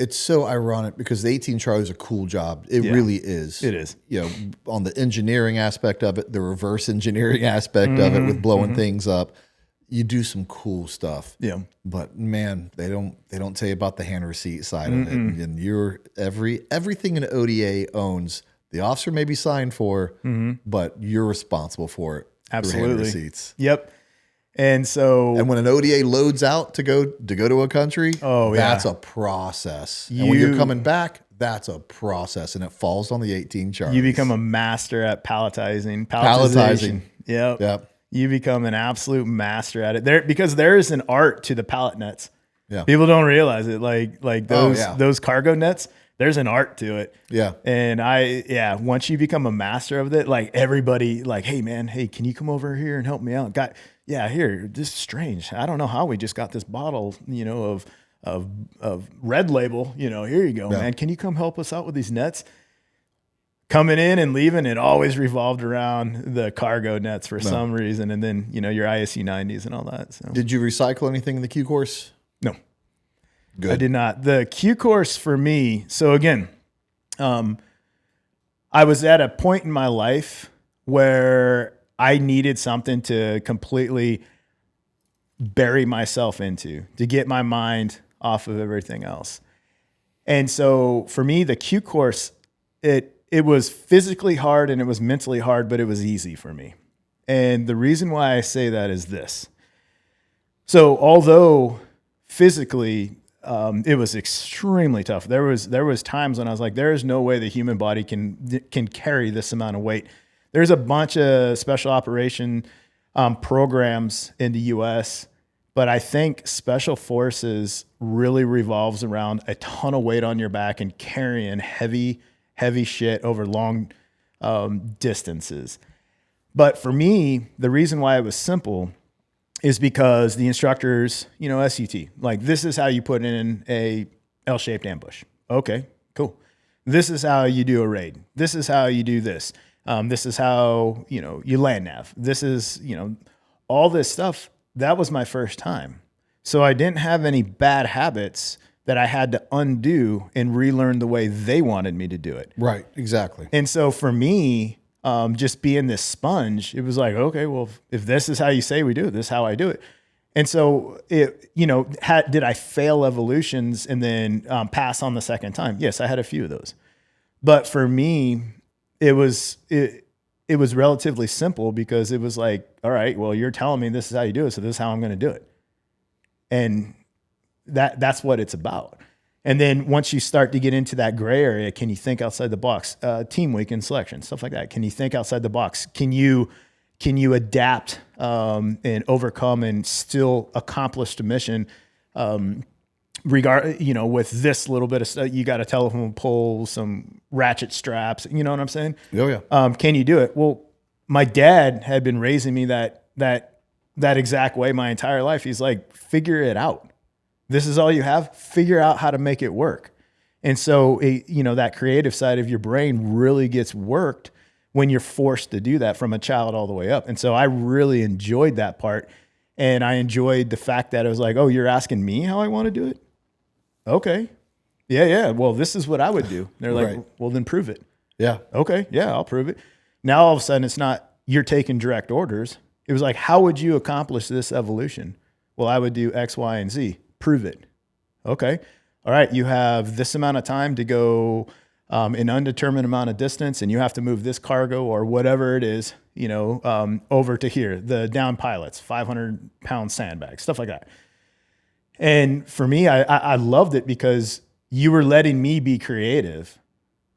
It's so ironic because the 18 Charlie is a cool job. It really is. It is. You know, on the engineering aspect of it, the reverse engineering aspect of it with blowing things up, you do some cool stuff. Yeah. But man, they don't tell you about the hand receipt side of it. And you're everything an ODA owns, the officer may be signed for, but you're responsible for it. Absolutely. Through hand receipts. Yep. And when an ODA loads out to go to a country, that's yeah. a process. And when you're coming back, that's a process, and it falls on the 18 Charlie. You become a master at palletizing. Yep. You become an absolute master at it because there is an art to the pallet nets. Yeah. People don't realize it. Like those cargo nets, there's an art to it. Yeah. And once you become a master of it, like everybody, like, hey man, can you come over here and help me out? Here, this is strange. I don't know how we just got this bottle, of Red Label, here you go, man. Can you come help us out with these nets? Coming in and leaving, it always revolved around the cargo nets for some reason. And then, your ISU 90s and all that. So. Did you recycle anything in the Q course? No. Good. I did not. The Q course for me, so again, I was at a point in my life where I needed something to completely bury myself into, to get my mind off of everything else. And so for me, the Q course, it was physically hard and it was mentally hard, but it was easy for me. And the reason why I say that is this. So although physically it was extremely tough, there was times when I was like, there is no way the human body can carry this amount of weight. There's a bunch of special operation programs in the U.S., but I think Special Forces really revolves around a ton of weight on your back and carrying heavy shit over long distances. But for me, the reason why it was simple is because the instructors, SUT, like this is how you put in a L-shaped ambush. Okay, cool. This is how you do a raid. This is how you do this. This is how, you land nav. This is, all this stuff. That was my first time. So I didn't have any bad habits that I had to undo and relearn the way they wanted me to do it. Right, exactly. And so for me, just being this sponge, it was like, okay, well, if this is how you say we do it, this is how I do it. And so, did I fail evolutions and then pass on the second time? Yes, I had a few of those. But for me, it was relatively simple because it was like, all right, well, you're telling me this is how you do it, so this is how I'm going to do it. And that's what it's about. And then once you start to get into that gray area, can you think outside the box? Team weekend selection, stuff like that. Can you think outside the box? Can you adapt and overcome and still accomplish the mission? With this little bit of stuff, you got a telephone pole, some ratchet straps. You know what I'm saying? Oh yeah. Can you do it? Well, my dad had been raising me that exact way my entire life. He's like, figure it out. This is all you have. Figure out how to make it work. And so, that creative side of your brain really gets worked when you're forced to do that from a child all the way up. And so I really enjoyed that part. And I enjoyed the fact that it was like, oh, you're asking me how I want to do it? Okay. Yeah. Well, this is what I would do. They're like, Right. Well, then prove it. Yeah. Okay, yeah, I'll prove it. Now all of a sudden it's not you're taking direct orders. It was like, how would you accomplish this evolution? Well, I would do X, Y, and Z. Prove it. Okay. All right. You have this amount of time to go an undetermined amount of distance, and you have to move this cargo or whatever it is, over to here. The down pilots, 500-pound sandbags, stuff like that. And for me, I loved it because you were letting me be creative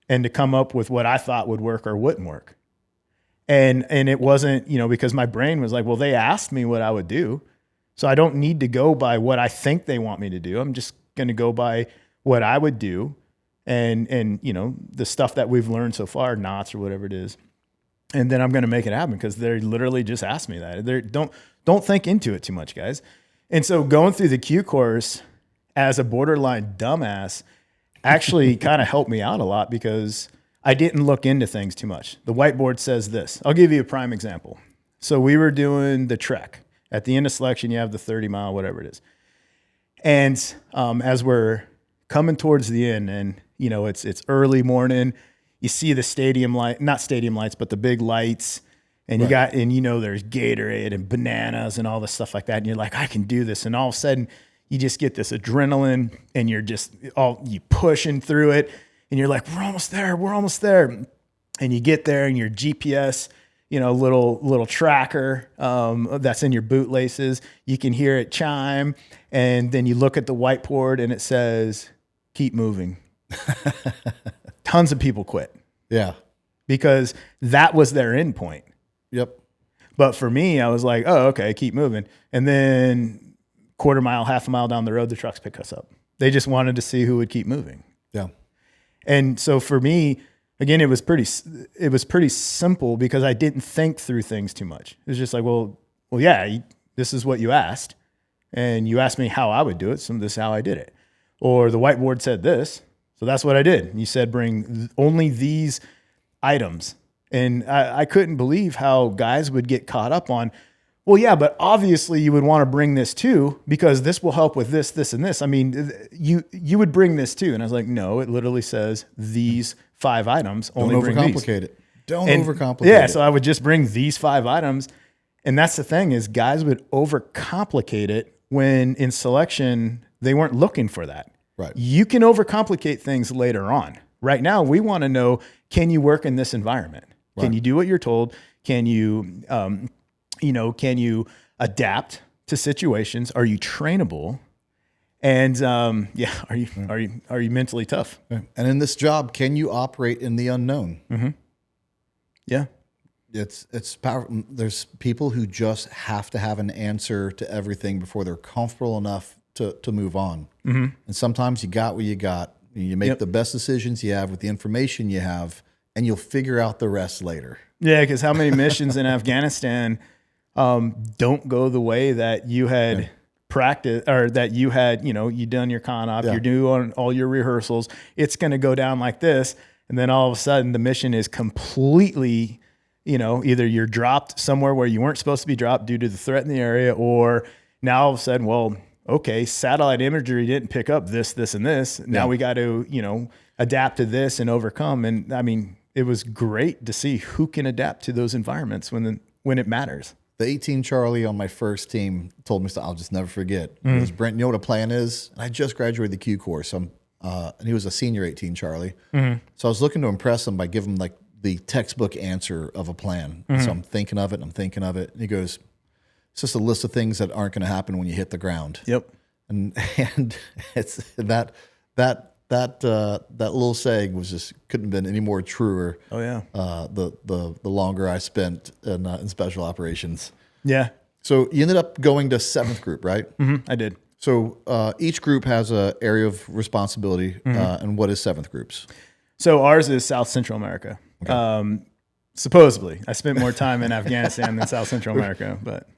and to come up with what I thought would work or wouldn't work. And it wasn't, because my brain was like, well, they asked me what I would do. So I don't need to go by what I think they want me to do. I'm just going to go by what I would do. And the stuff that we've learned so far, knots or whatever it is. And then I'm going to make it happen because they literally just asked me that. Don't think into it too much, guys. And so going through the Q course as a borderline dumbass actually kind of helped me out a lot because I didn't look into things too much. The whiteboard says this. I'll give you a prime example. So we were doing the trek. At the end of selection, you have the 30-mile, whatever it is. And as we're coming towards the end, and it's early morning, you see the stadium light, not stadium lights, but the big lights, and there's Gatorade and bananas and all this stuff like that. And you're like, I can do this. And all of a sudden, you just get this adrenaline, and you're just you pushing through it, and you're like, we're almost there. And you get there, and your GPS, little tracker that's in your bootlaces. You can hear it chime, and then you look at the whiteboard, and it says, keep moving. Tons of people quit. Yeah. Because that was their end point. Yep. But for me, I was like, oh, okay, keep moving. And then quarter mile, half a mile down the road, the trucks pick us up. They just wanted to see who would keep moving. Yeah. And so for me, again, it was pretty simple because I didn't think through things too much. It was just like, well, yeah, this is what you asked, and you asked me how I would do it, so this is how I did it. Or the whiteboard said this, so that's what I did. You said bring only these items, and I couldn't believe how guys would get caught up on, well, yeah, but obviously you would want to bring this too because this will help with this, this, and this. I mean, you would bring this too, and I was like, no, it literally says these 5 items. Only Don't bring overcomplicate these. it. Don't overcomplicate it. Yeah, so I would just bring these 5 items, and that's the thing is guys would overcomplicate it when in selection they weren't looking for that. Right. You can overcomplicate things later on. Right now, we want to know: can you work in this environment? Right. Can you do what you're told? Can you, can you adapt to situations? Are you trainable? And are you mentally tough? And in this job, can you operate in the unknown? Mm-hmm. Yeah, it's powerful. There's people who just have to have an answer to everything before they're comfortable enough to move on. Mm-hmm. And sometimes you got what you got. You make the best decisions you have with the information you have, and you'll figure out the rest later. Yeah, because how many missions in Afghanistan don't go the way that you had practiced, or that you had, you done your con op, you're doing all your rehearsals. It's going to go down like this, and then all of a sudden the mission is completely, either you're dropped somewhere where you weren't supposed to be dropped due to the threat in the area, or now all of a sudden, well, okay, satellite imagery didn't pick up this, this, and this. Now we got to, adapt to this and overcome. And I mean, it was great to see who can adapt to those environments when it matters. The 18 Charlie on my first team told me, I'll just never forget. He goes, Brent, you know what a plan is? And I just graduated the Q course. And he was a senior 18 Charlie. Mm-hmm. So I was looking to impress him by giving him like the textbook answer of a plan. Mm-hmm. So I'm thinking of it. And he goes, it's just a list of things that aren't going to happen when you hit the ground. Yep. And it's that little saying was just couldn't have been any more truer. Oh yeah. The longer I spent in special operations. Yeah. So you ended up going to 7th group, right? Mm-hmm. I did. So each group has an area of responsibility. And what is 7th group's? So ours is South Central America. Okay. Supposedly, I spent more time in Afghanistan than South Central America, but.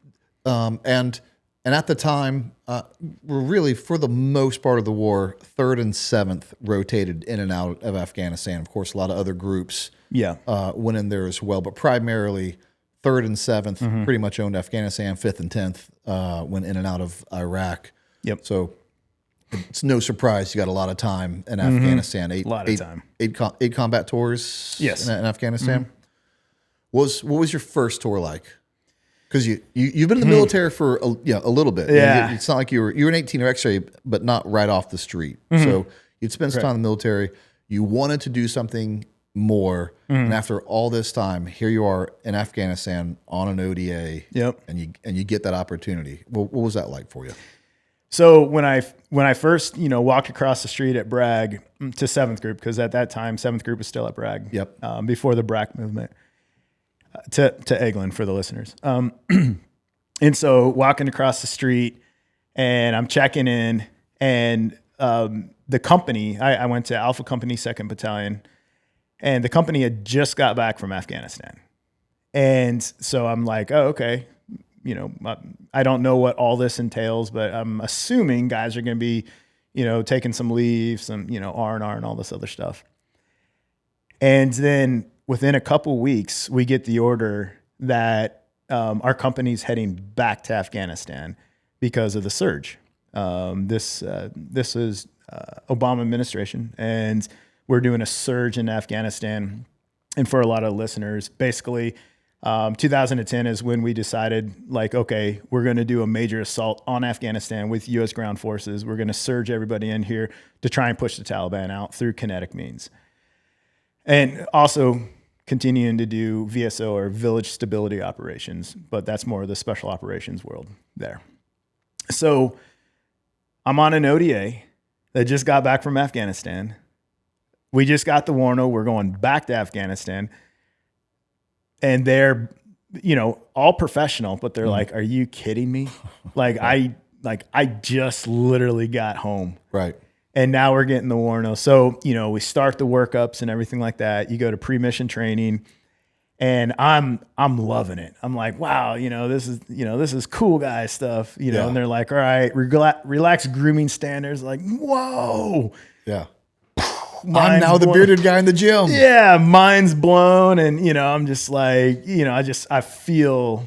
And at the time, we're really, for the most part of the war, 3rd and 7th rotated in and out of Afghanistan. Of course, a lot of other groups went in there as well, but primarily 3rd and 7th pretty much owned Afghanistan. 5th and 10th went in and out of Iraq. Yep. So it's no surprise you got a lot of time in Afghanistan. A lot of time. Eight combat tours. Yes. In Afghanistan. What was your first tour like? Because you've been in the military for a little bit. Yeah. It's not like you were an 18 or X-ray, but not right off the street. So you'd spent some time in the military. You wanted to do something more, and after all this time, here you are in Afghanistan on an ODA. Yep. And you get that opportunity. What was that like for you? So when I first walked across the street at Bragg to 7th Group, because at that time 7th Group was still at Bragg. Yep. Before the BRAC movement. To Eglin for the listeners. And so walking across the street, and I'm checking in, and the company, I went to Alpha Company 2nd Battalion, and the company had just got back from Afghanistan. And so I'm like, oh, okay. I don't know what all this entails, but I'm assuming guys are going to be, taking some leave, some, R&R and all this other stuff. And then within a couple weeks, we get the order that our company's heading back to Afghanistan because of the surge. This is Obama administration, and we're doing a surge in Afghanistan. And for a lot of listeners, basically, 2010 is when we decided, like, okay, we're going to do a major assault on Afghanistan with U.S. ground forces. We're going to surge everybody in here to try and push the Taliban out through kinetic means. And also continuing to do VSO, or village stability operations, but that's more of the special operations world there. So I'm on an ODA that just got back from Afghanistan. We just got the warno. We're going back to Afghanistan. And they're, all professional, but they're like, are you kidding me? I just literally got home. Right. And now we're getting the warno. So, we start the workups and everything like that. You go to pre-mission training, and I'm loving it. I'm like, wow, this is cool guy stuff, Yeah. And they're like, all right, relax grooming standards. Like, whoa. Yeah. I'm Mind's now the blown. bearded guy in the gym. Yeah, mind's blown. And, I'm just like, I feel,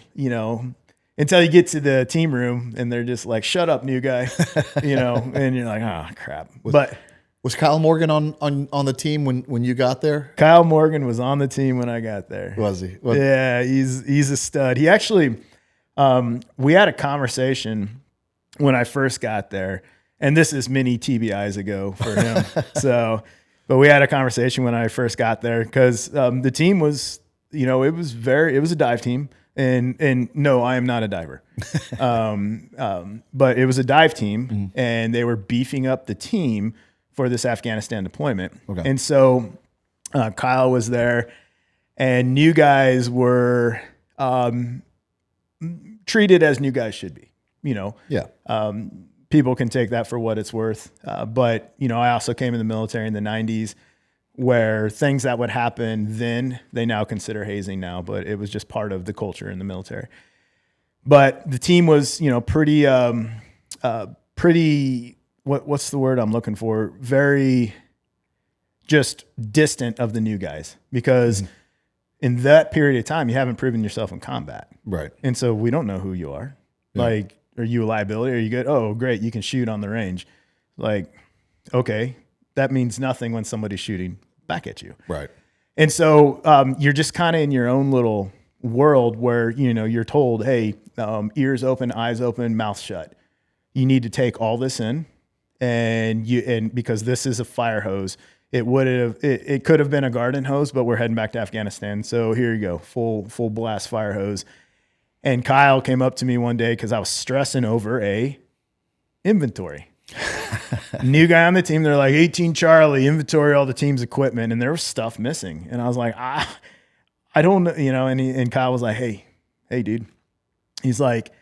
until you get to the team room and they're just like, shut up, new guy, and you're like, oh, crap. But Was Kyle Morgan on the team when you got there? Kyle Morgan was on the team when I got there. Was he? Yeah, he's a stud. He actually, we had a conversation when I first got there, and this is many TBIs ago for him. But we had a conversation when I first got there, because the team was, it was a dive team. And no, I am not a diver. But it was a dive team, and they were beefing up the team for this Afghanistan deployment. Okay. And so Kyle was there, and new guys were treated as new guys should be, Yeah. People can take that for what it's worth. But, I also came in the military in the 90s, where things that would happen then, they now consider hazing now, but it was just part of the culture in the military. But the team was, pretty, what's the word I'm looking for? Very just distant of the new guys, because in that period of time, you haven't proven yourself in combat. Right. And so we don't know who you are. Yeah. Like, are you a liability? Are you good? Oh, great. You can shoot on the range. Like, okay. That means nothing when somebody's shooting back at you. Right. And so you're just kind of in your own little world where, you're told, hey, ears open, eyes open, mouth shut. You need to take all this in, and because this is a fire hose, it could have been a garden hose, but we're heading back to Afghanistan. So here you go, full blast fire hose. And Kyle came up to me one day because I was stressing over a inventory. New guy on the team, they're like 18 Charlie, inventory all the team's equipment, and there was stuff missing. And I was like, I don't know, and Kyle was like, hey, dude. He's like,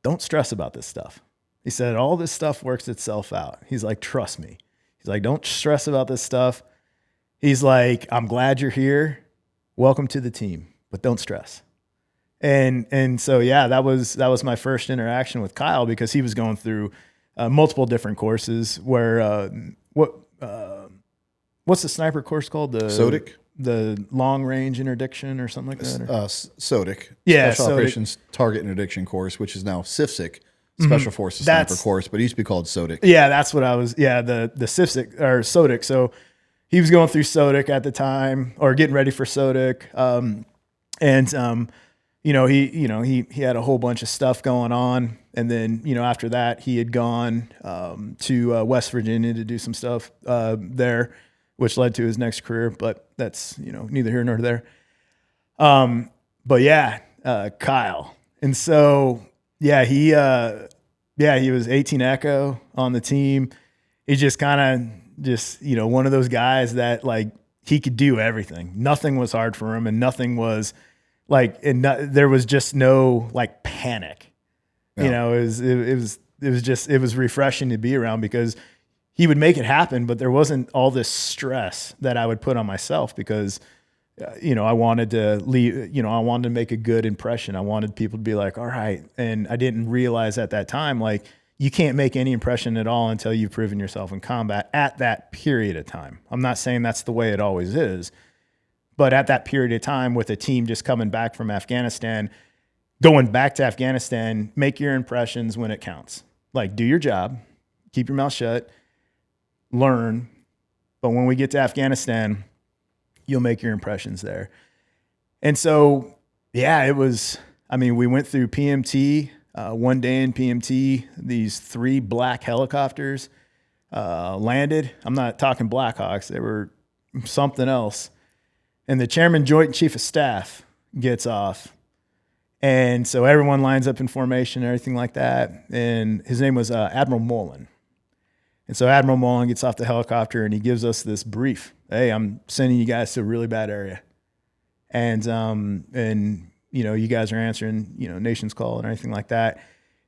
don't stress about this stuff. He said, all this stuff works itself out. He's like, trust me. He's like, don't stress about this stuff. He's like, I'm glad you're here. Welcome to the team, but don't stress. And so, yeah, that was my first interaction with Kyle, because he was going through multiple different courses where, what's the sniper course called? The SOTIC? The long range interdiction or something like that? SOTIC. Yeah, Special SOTIC. Operations Target Interdiction Course, which is now SIFSIC, Special Forces sniper course, but it used to be called SODIC. Yeah, that's what I was. Yeah, the CIFSIC or SODIC. So he was going through SODIC at the time, or getting ready for SODIC. He had a whole bunch of stuff going on, and then after that, he had gone to West Virginia to do some stuff there, which led to his next career. But that's neither here nor there. But yeah, Kyle, and so he was 18 Echo on the team. He's just kind of one of those guys that like he could do everything. Nothing was hard for him, and nothing was there was just no like panic. Yeah. It was refreshing to be around because he would make it happen, but there wasn't all this stress that I would put on myself because I wanted to leave, I wanted to make a good impression. I wanted people to be like, all right. And I didn't realize at that time, like, you can't make any impression at all until you've proven yourself in combat at that period of time. I'm not saying that's the way it always is, but at that period of time with a team just coming back from Afghanistan, going back to Afghanistan, make your impressions when it counts. Like, do your job, keep your mouth shut, learn. But when we get to Afghanistan, you'll make your impressions there. And so, we went through PMT, one day in PMT, these 3 black helicopters landed. I'm not talking Blackhawks. They were something else. And the chairman, Joint Chief of Staff gets off. And so everyone lines up in formation and everything like that. And his name was Admiral Mullen. And so Admiral Mullen gets off the helicopter and he gives us this brief. Hey, I'm sending you guys to a really bad area. And you guys are answering, nation's call and everything like that.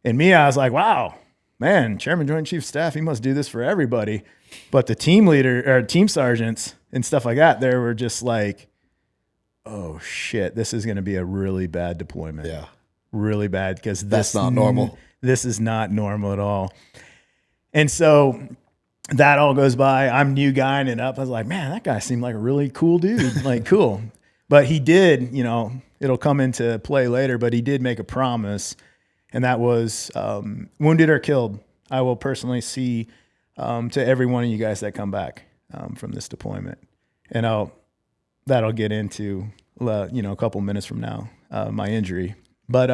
And me, I was like, wow, man, Chairman Joint Chief of Staff, he must do this for everybody. But the team leader or team sergeants and stuff like that, they were just like, oh shit, this is going to be a really bad deployment. Yeah. Really bad because that's not normal. This is not normal at all. And so that all goes by. I'm new guying it up. I was like, man, that guy seemed like a really cool dude. Like, cool. But he did, it'll come into play later, but he did make a promise. And that was wounded or killed, I will personally see to every one of you guys that come back from this deployment. And that'll get into, a couple minutes from now, my injury. But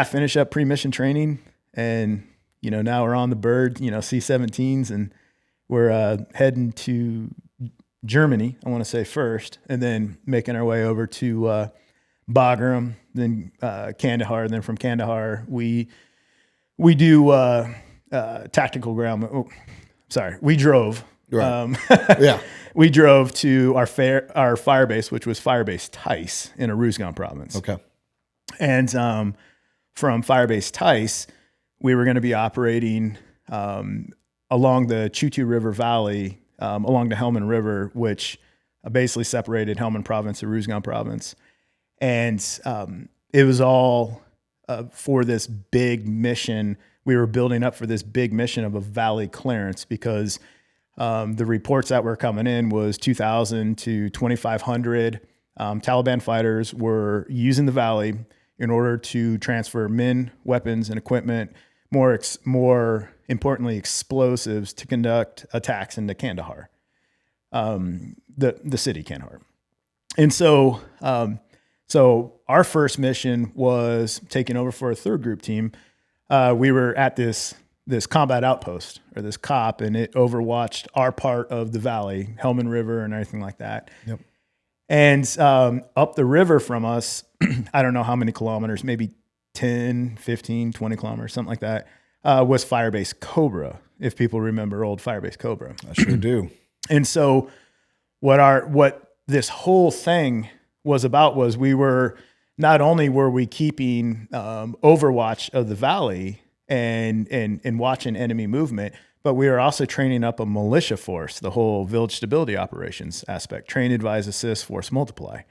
finish up pre-mission training. And, now we're on the bird, C-17s, and we're heading to Germany, I want to say first, and then making our way over to Bagram, then Kandahar. And then from Kandahar, we do tactical ground. We drove. Right. We drove to our fire base, which was Firebase Tice in Aruzgan province. Okay. And from Firebase Tice, we were going to be operating along the Chutu River Valley, along the Helmand River, which basically separated Helmand province and Aruzgan province. And it was all for this big mission. We were building up for this big mission of a valley clearance because the reports that were coming in was 2,000 to 2,500 Taliban fighters were using the valley in order to transfer men, weapons, and equipment, more importantly, explosives to conduct attacks into Kandahar, the city Kandahar. And so our first mission was taking over for a third group team. We were at this combat outpost or this COP, and it overwatched our part of the valley, Helmand River and everything like that. Yep. And up the river from us, I don't know how many kilometers, maybe 10, 15, 20 kilometers, something like that, was Firebase Cobra, if people remember old Firebase Cobra. I sure do. And so what this whole thing was about was not only were we keeping overwatch of the valley and watching enemy movement, but we were also training up a militia force, the whole village stability operations aspect, train, advise, assist, force, multiply.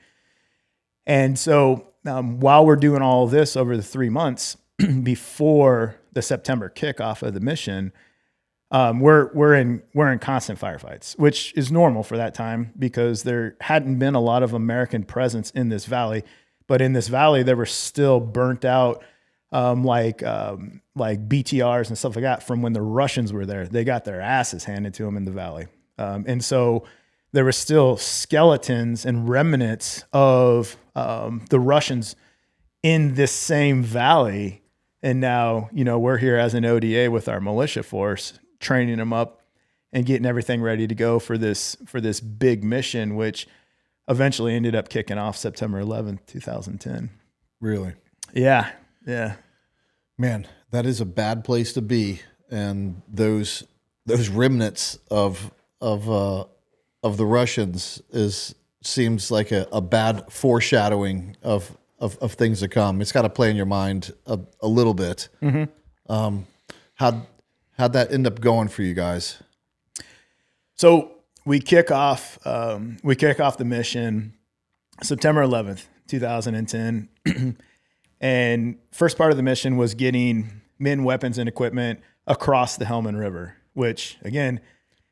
And so while we're doing all of this over the 3 months before the September kickoff of the mission, we're in constant firefights, which is normal for that time because there hadn't been a lot of American presence in this valley. But in this valley, there were still burnt out like BTRs and stuff like that from when the Russians were there. They got their asses handed to them in the valley. And so there were still skeletons and remnants of the Russians in this same valley. And now, we're here as an ODA with our militia force, training them up and getting everything ready to go for this big mission, which eventually ended up kicking off September 11th, 2010. Really? Yeah. Yeah. Man, that is a bad place to be. And those remnants of the Russians seems like a bad foreshadowing of things to come. It's got to play in your mind a little bit. Mm-hmm. How'd that end up going for you guys? So we kick off the mission September 11th, 2010. And first part of the mission was getting men, weapons, and equipment across the Helmand River, which again,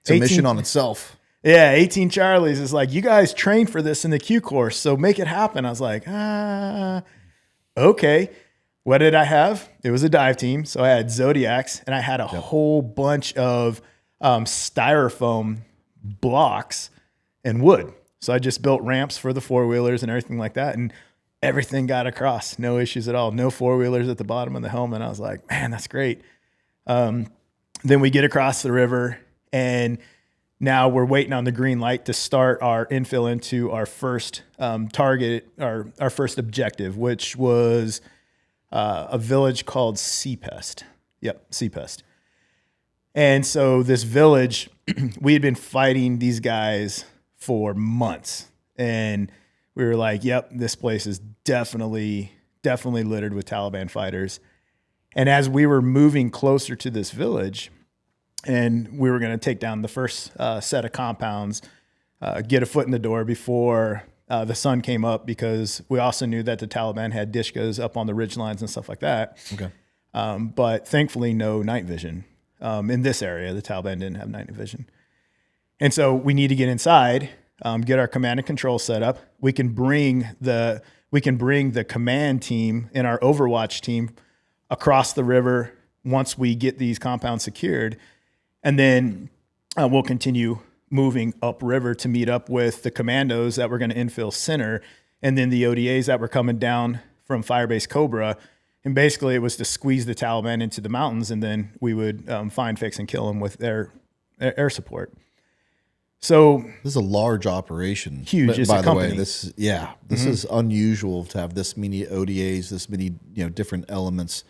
it's a mission on itself. Yeah, 18 Charlies is like, you guys trained for this in the Q course, so make it happen. I was like, okay. What did I have? It was a dive team. So I had Zodiacs, and I had a whole bunch of styrofoam blocks and wood. So I just built ramps for the four-wheelers and everything like that, and everything got across. No issues at all. No four-wheelers at the bottom of the helmet. I was like, man, that's great. Then we get across the river, and now we're waiting on the green light to start our infill into our first target, our first objective, which was a village called Seapest. Yep, Seapest. And so this village, we had been fighting these guys for months. And we were like, yep, this place is definitely littered with Taliban fighters. And as we were moving closer to this village, and we were going to take down the first set of compounds, get a foot in the door before the sun came up, because we also knew that the Taliban had Dishkas up on the ridge lines and stuff like that. Okay. But thankfully, no night vision. In this area, the Taliban didn't have night vision. And so we need to get inside, get our command and control set up. We can bring the command team and our Overwatch team across the river once we get these compounds secured. And then we'll continue moving upriver to meet up with the commandos that were going to infill center, and then the ODAs that were coming down from Firebase Cobra. And basically it was to squeeze the Taliban into the mountains, and then we would find, fix, and kill them with their air support. So this is a large operation. Huge. By the way, this is unusual to have this many ODAs, this many different elements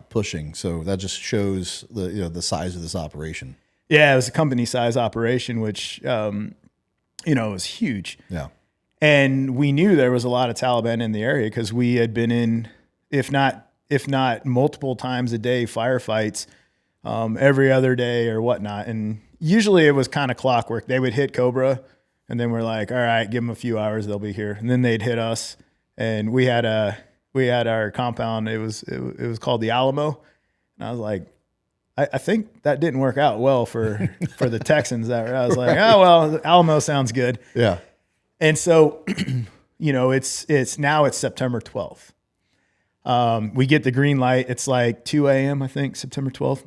pushing. So that just shows the size of this operation. Yeah, it was a company size operation, which was huge. Yeah, and we knew there was a lot of Taliban in the area because we had been in, if not multiple times a day, firefights every other day or whatnot. And usually it was kind of clockwork. They would hit Cobra, and then we're like, all right, give them a few hours, they'll be here. And then they'd hit us, and we had our compound. It was called the Alamo, and I was like, I think that didn't work out well for the Texans. I was like, oh well, the Alamo sounds good. Yeah. And so, it's now it's September 12th. We get the green light. It's like 2 a.m. I think, September 12th.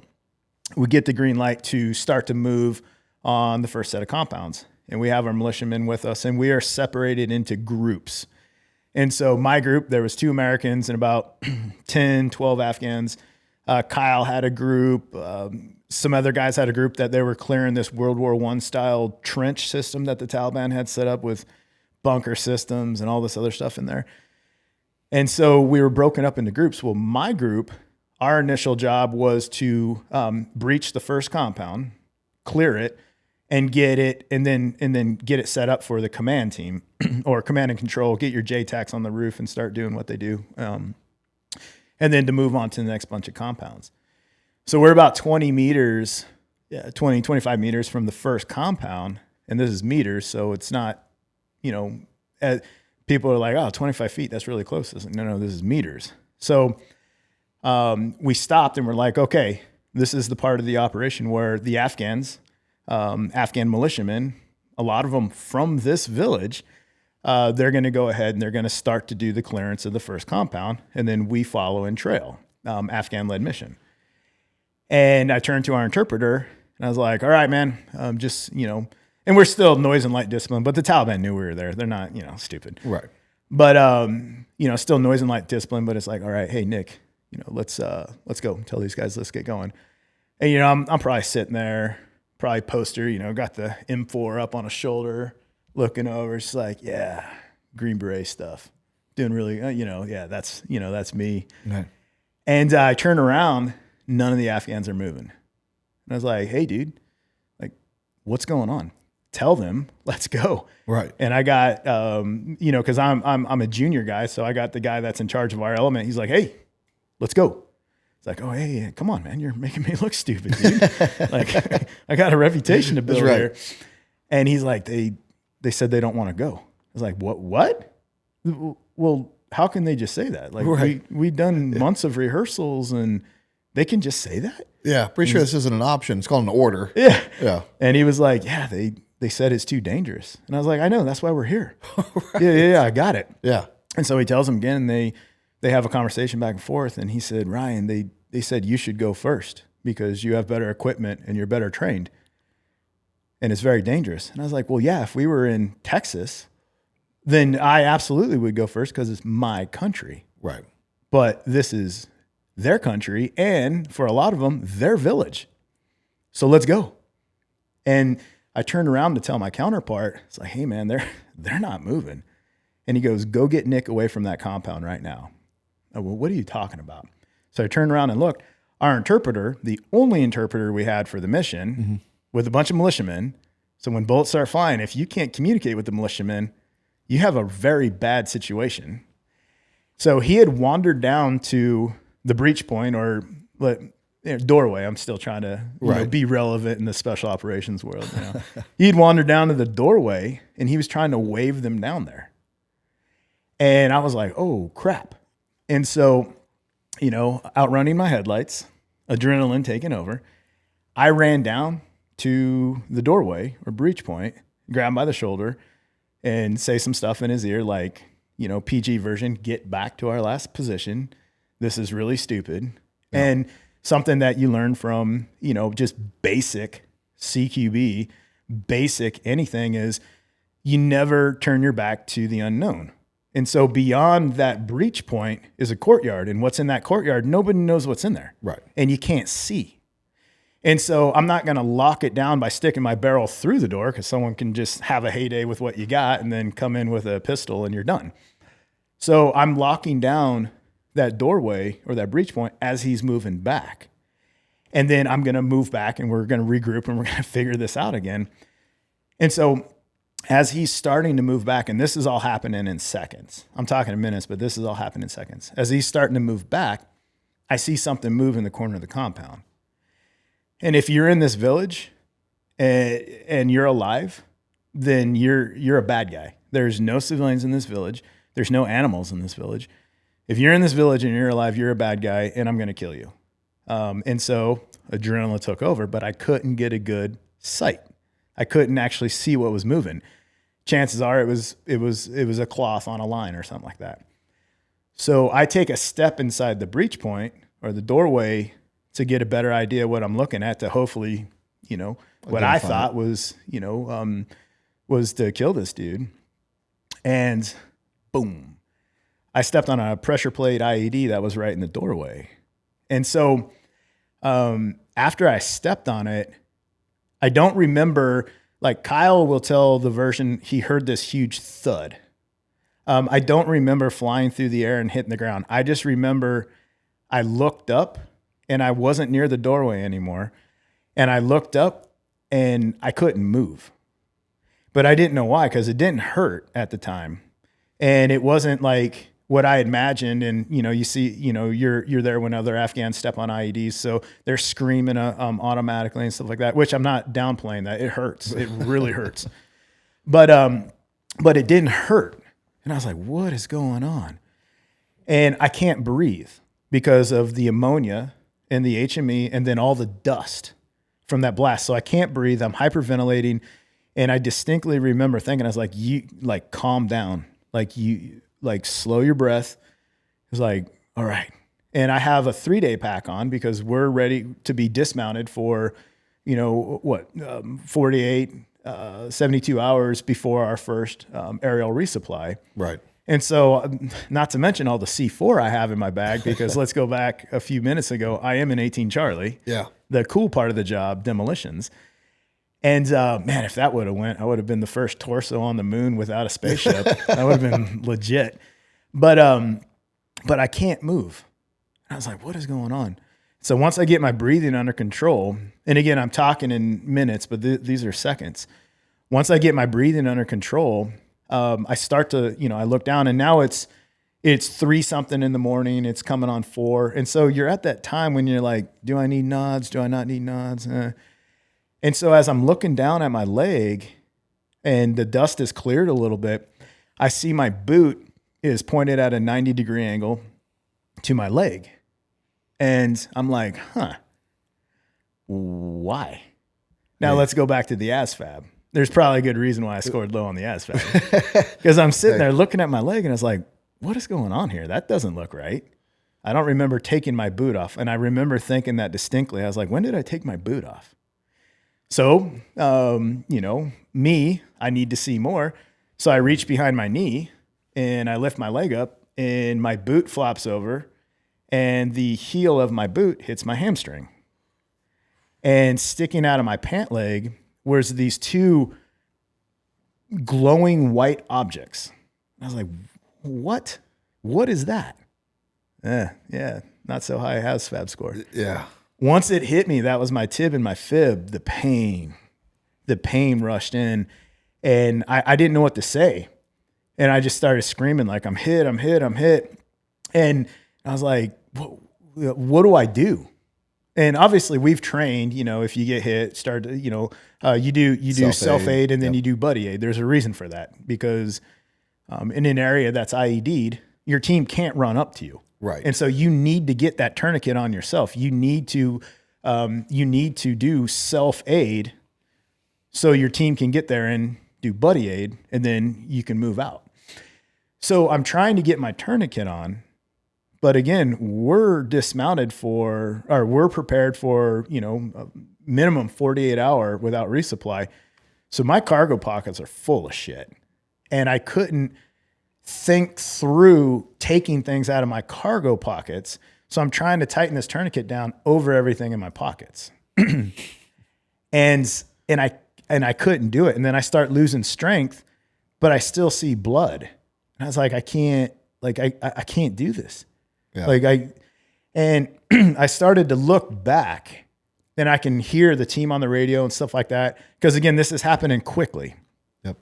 We get the green light to start to move on the first set of compounds, and we have our militiamen with us, and we are separated into groups. And so my group, there was 2 Americans and about 10, 12 Afghans. Kyle had a group. Some other guys had a group that they were clearing this World War I style trench system that the Taliban had set up with bunker systems and all this other stuff in there. And so we were broken up into groups. Well, my group, our initial job was to breach the first compound, clear it, and get it, and then get it set up for the command team or command and control. Get your JTACs on the roof and start doing what they do. And then to move on to the next bunch of compounds. So we're about 20 meters, 25 meters from the first compound. And this is meters, so it's not, people are like, oh, 25 feet, that's really close. No, this is meters. So we stopped and we're like, okay, this is the part of the operation where the Afghans, Afghan militiamen, a lot of them from this village, they're going to go ahead and they're going to start to do the clearance of the first compound. And then we follow in trail, Afghan-led mission. And I turned to our interpreter and I was like, all right, man, just, and we're still noise and light discipline, but the Taliban knew we were there. They're not, stupid. Right. But, still noise and light discipline, but it's like, all right, hey, Nick, let's go tell these guys, let's get going. And, I'm probably sitting there, probably poster, got the M4 up on a shoulder, looking over. It's like, yeah, Green Beret stuff. Doing really, that's me. Right. And I turn around, none of the Afghans are moving. And I was like, hey, dude, like, what's going on? Tell them, let's go. Right. And I got, because I'm a junior guy, so I got the guy that's in charge of our element. He's like, hey, let's go. It's like, oh, hey, come on, man. You're making me look stupid, dude. Like, I got a reputation to build here. And he's like, they said they don't want to go. I was like, what? Well, how can they just say that? Like, we've done months of rehearsals and they can just say that? Yeah, pretty sure this isn't an option. It's called an order. Yeah. Yeah. And he was like, yeah, they said it's too dangerous. And I was like, I know, that's why we're here. Yeah, I got it. Yeah. And so he tells them again, and they have a conversation back and forth. And he said, Ryan, they said you should go first because you have better equipment and you're better trained. And it's very dangerous. And I was like, well, yeah, if we were in Texas, then I absolutely would go first because it's my country. Right. But this is their country, and for a lot of them, their village. So let's go. And I turned around to tell my counterpart, it's like, hey man, they're not moving. And he goes, go get Nick away from that compound right now. Oh, well, what are you talking about? So I turned around and looked. Our interpreter, the only interpreter we had for the mission, with a bunch of militiamen. So when bullets start flying, if you can't communicate with the militiamen, you have a very bad situation. So he had wandered down to the breach point or doorway. I'm still trying to be relevant in the special operations world. He'd wandered down to the doorway and he was trying to wave them down there. And I was like, oh crap. And so, outrunning my headlights, adrenaline taking over, I ran down to the doorway or breach point, grab him by the shoulder and say some stuff in his ear like, PG version, get back to our last position. This is really stupid. Yeah. And something that you learn from, just basic CQB, basic anything is you never turn your back to the unknown. And so beyond that breach point is a courtyard. And what's in that courtyard, nobody knows what's in there. Right. And you can't see. And so I'm not going to lock it down by sticking my barrel through the door because someone can just have a heyday with what you got and then come in with a pistol and you're done. So I'm locking down that doorway or that breach point as he's moving back. And then I'm going to move back and we're going to regroup and we're going to figure this out again. And so as he's starting to move back, and this is all happening in seconds. I'm talking in minutes, but this is all happening in seconds. As he's starting to move back, I see something move in the corner of the compound. And if you're in this village and you're alive, then you're a bad guy. There's no civilians in this village. There's no animals in this village. If you're in this village and you're alive, you're a bad guy, and I'm going to kill you. And so adrenaline took over, but I couldn't get a good sight. I couldn't actually see what was moving. Chances are it was a cloth on a line or something like that. So I take a step inside the breach point or the doorway to get a better idea of what I'm looking at to hopefully, what I thought was, was to kill this dude. And boom, I stepped on a pressure plate IED that was right in the doorway. And so after I stepped on it, I don't remember, like Kyle will tell the version he heard this huge thud. I don't remember flying through the air and hitting the ground. I just remember I looked up and I wasn't near the doorway anymore. And I looked up and I couldn't move. But I didn't know why, because it didn't hurt at the time. And it wasn't like what I imagined. And, you see, you're there when other Afghans step on IEDs. So they're screaming automatically and stuff like that, which I'm not downplaying that. It hurts. It really hurts. But it didn't hurt. And I was like, what is going on? And I can't breathe because of the ammonia and the HME and then all the dust from that blast. So I can't breathe. I'm hyperventilating. And I distinctly remember thinking, I was like, you like calm down, like you like slow your breath. It was like, all right. And I have a 3-day pack on because we're ready to be dismounted for, 48, 72 hours before our first aerial resupply. Right. And so, not to mention all the C4 I have in my bag, because let's go back a few minutes ago. I am an 18 Charlie. Yeah. The cool part of the job, demolitions. And man, if that would have went, I would have been the first torso on the moon without a spaceship. That would have been legit. But I can't move. And I was like, what is going on? So once I get my breathing under control, and again, I'm talking in minutes, but these are seconds. Once I get my breathing under control, I start to, I look down, and now it's 3 something in the morning. It's coming on 4. And so you're at that time when you're like, do I need nods? Do I not need nods? And so as I'm looking down at my leg and the dust is cleared a little bit, I see my boot is pointed at a 90-degree angle to my leg. And I'm like, why? Now let's go back to the ASFAB. There's probably a good reason why I scored low on the ASFAB. Because I'm sitting there looking at my leg and I was like, what is going on here? That doesn't look right. I don't remember taking my boot off. And I remember thinking that distinctly. I was like, when did I take my boot off? So, me, I need to see more. So I reach behind my knee and I lift my leg up and my boot flops over and the heel of my boot hits my hamstring. And sticking out of my pant leg was these 2 glowing white objects. I was like, what? What is that? Yeah, not so high ASFAB score. Yeah. Once it hit me, that was my tib and my fib. The pain rushed in, and I didn't know what to say. And I just started screaming like, I'm hit. And I was like, what do I do? And obviously we've trained, if you get hit, you do self-aid and then you do buddy aid. There's a reason for that, because in an area that's IED'd, your team can't run up to you. Right. And so you need to get that tourniquet on yourself. You need to do self-aid so your team can get there and do buddy aid, and then you can move out. So I'm trying to get my tourniquet on, but again, we're dismounted we're prepared for, a minimum 48 hour without resupply. So my cargo pockets are full of shit, and I couldn't think through taking things out of my cargo pockets. So I'm trying to tighten this tourniquet down over everything in my pockets. and I couldn't do it. And then I start losing strength, but I still see blood. And I was like, I can't do this. Yeah. I started to look back, and I can hear the team on the radio and stuff like that. Cause again, this is happening quickly. Yep.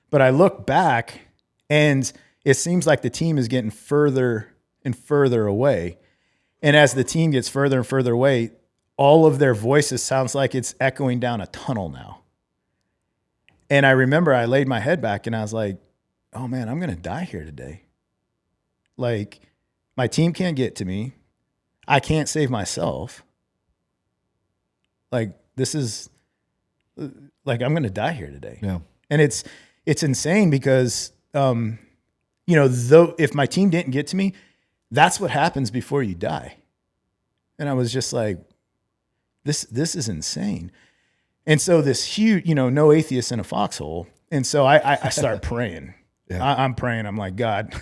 But I look back, and it seems like the team is getting further and further away. And as the team gets further and further away, all of their voices sounds like it's echoing down a tunnel now. And I remember I laid my head back and I was like, oh man, I'm going to die here today. Like, my team can't get to me. I can't save myself. Like, this is like, I'm going to die here today. Yeah. And it's insane because, though if my team didn't get to me, that's what happens before you die. And I was just like, this is insane. And so this huge, no atheists in a foxhole. And so I start praying. Yeah. I'm praying. I'm like, God,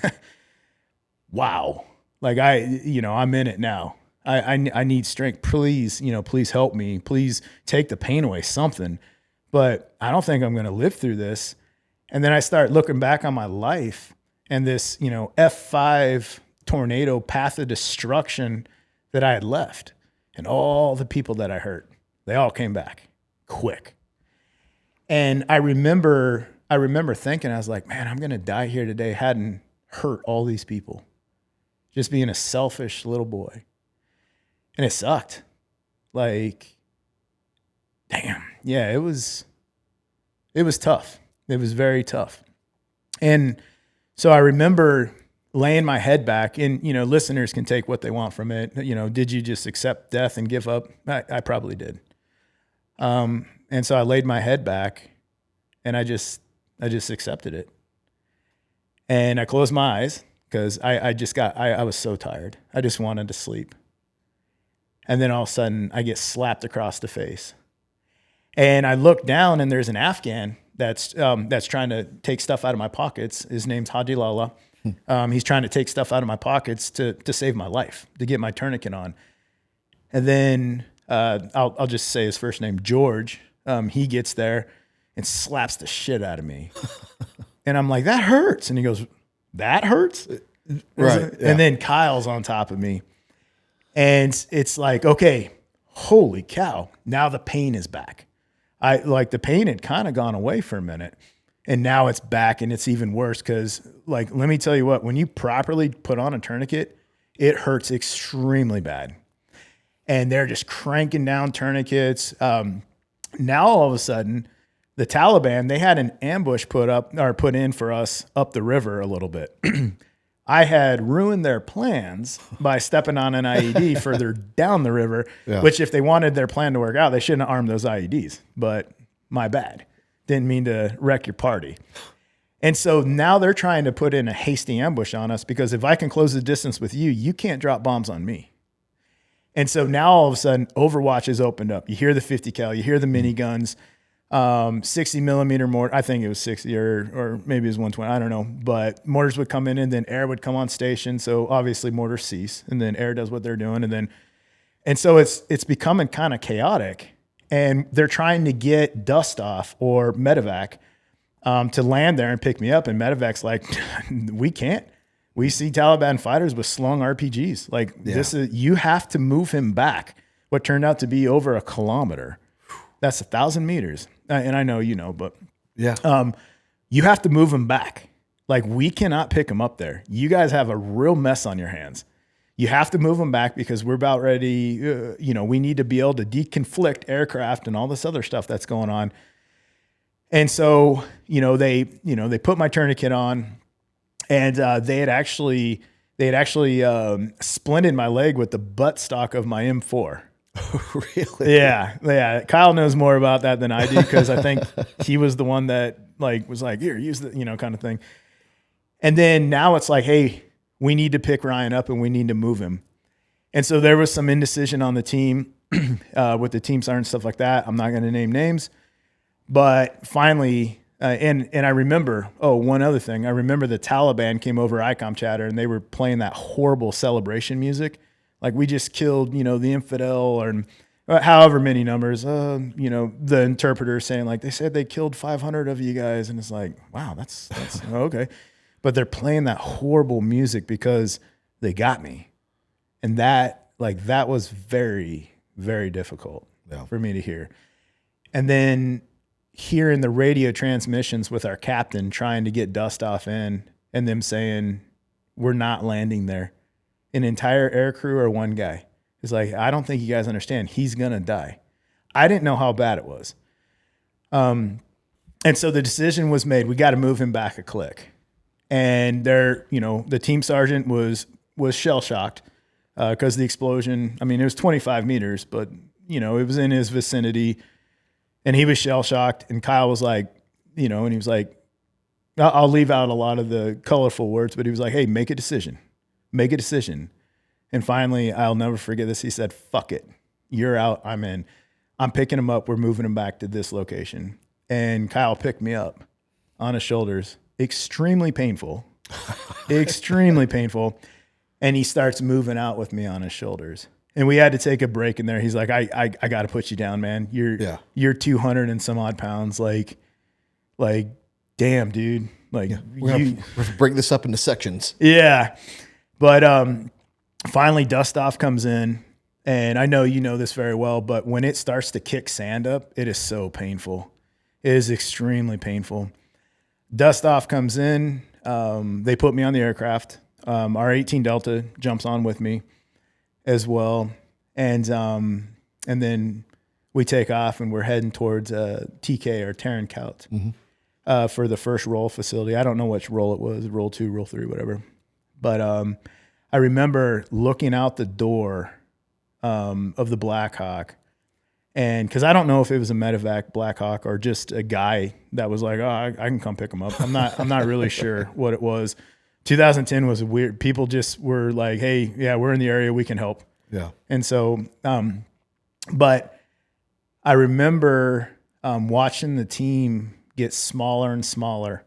wow. Like I'm in it now. I need strength. Please, please help me. Please take the pain away, something. But I don't think I'm going to live through this. And then I start looking back on my life and this, F5 tornado path of destruction that I had left, and all the people that I hurt, they all came back quick. And I remember thinking, I was like, man, I'm going to die here today. Hadn't hurt all these people, just being a selfish little boy. And it sucked. Like, damn. Yeah, it was tough. It was very tough. And so I remember laying my head back, and, listeners can take what they want from it. Did you just accept death and give up? I probably did. And so I laid my head back And I just accepted it. And I closed my eyes because I was so tired. I just wanted to sleep. And then all of a sudden I get slapped across the face. And I look down and there's an Afghan that's trying to take stuff out of my pockets. His name's Haji Lala. He's trying to take stuff out of my pockets to save my life, to get my tourniquet on. And then I'll just say his first name, George. He gets there and slaps the shit out of me. And I'm like, that hurts. And he goes, that hurts? Right. Yeah. And then Kyle's on top of me. And it's like, okay, holy cow. Now the pain is back. The pain had kind of gone away for a minute. And now it's back and it's even worse because, like, let me tell you what, when you properly put on a tourniquet, it hurts extremely bad. And they're just cranking down tourniquets. Now all of a sudden, the Taliban, they had an ambush put in for us up the river a little bit. I had ruined their plans by stepping on an IED further down the river, which if they wanted their plan to work out, they shouldn't have armed those IEDs. But my bad. Didn't mean to wreck your party. And so now they're trying to put in a hasty ambush on us because if I can close the distance with you, you can't drop bombs on me. And so now all of a sudden, Overwatch has opened up. You hear the 50 cal, you hear the miniguns, 60 millimeter mortar. I think it was 60 or maybe it was 120. I don't know. But mortars would come in and then air would come on station. So obviously mortars cease and then air does what they're doing. And so it's becoming kind of chaotic. And they're trying to get Dust Off or Medevac to land there and pick me up. And Medevac's like, we can't. We see Taliban fighters with slung RPGs. Like you have to move him back. What turned out to be over 1 kilometer. That's 1,000 meters. And I know, but you have to move him back. Like we cannot pick him up there. You guys have a real mess on your hands. You have to move them back because we're about ready. We need to be able to deconflict aircraft and all this other stuff that's going on. And so, they put my tourniquet on, and they had actually splinted my leg with the buttstock of my M4. Really? Yeah. Kyle knows more about that than I do because I think he was the one that was like, here, use the kind of thing. And then now it's like, hey, we need to pick Ryan up and we need to move him. And so there was some indecision on the team with the team sergeant, stuff like that. I'm not going to name names, but finally, and I remember, one other thing. I remember the Taliban came over ICOM chatter and they were playing that horrible celebration music. Like we just killed, the infidel or however many numbers, the interpreter saying like, they said they killed 500 of you guys. And it's like, wow, that's okay. But they're playing that horrible music because they got me. And that was very, very difficult for me to hear. And then hearing the radio transmissions with our captain trying to get Dust Off in and them saying, we're not landing there. An entire air crew or one guy is like, I don't think you guys understand. He's going to die. I didn't know how bad it was. And so the decision was made. We got to move him back a click. And the team sergeant was shell shocked because the explosion, it was 25 meters, but it was in his vicinity and he was shell shocked. And Kyle was like, and he was like, I'll leave out a lot of the colorful words, but he was like, hey, make a decision. And finally, I'll never forget this. He said, fuck it. You're out. I'm in. I'm picking him up. We're moving him back to this location. And Kyle picked me up on his shoulders. Extremely painful. And he starts moving out with me on his shoulders. And we had to take a break in there. He's like, I got to put you down, man. You're 200 and some odd pounds. Like, damn, dude. Like, we're break this up into sections. Yeah. But finally, Dust Off comes in. And I know you know this very well, but when it starts to kick sand up, it is so painful. It is extremely painful. Dust Off comes in. They put me on the aircraft. Our 18 Delta jumps on with me as well. And then we take off and we're heading towards TK or Terran Kaut for the first roll facility. I don't know which roll it was, roll 2, roll 3, whatever. But I remember looking out the door of the Black Hawk And because I don't know if it was a medevac Black Hawk or just a guy that was like, oh, I can come pick him up. I'm not really sure what it was. 2010 was weird. People just were like, hey, yeah, we're in the area. We can help. Yeah. And so, but I remember watching the team get smaller and smaller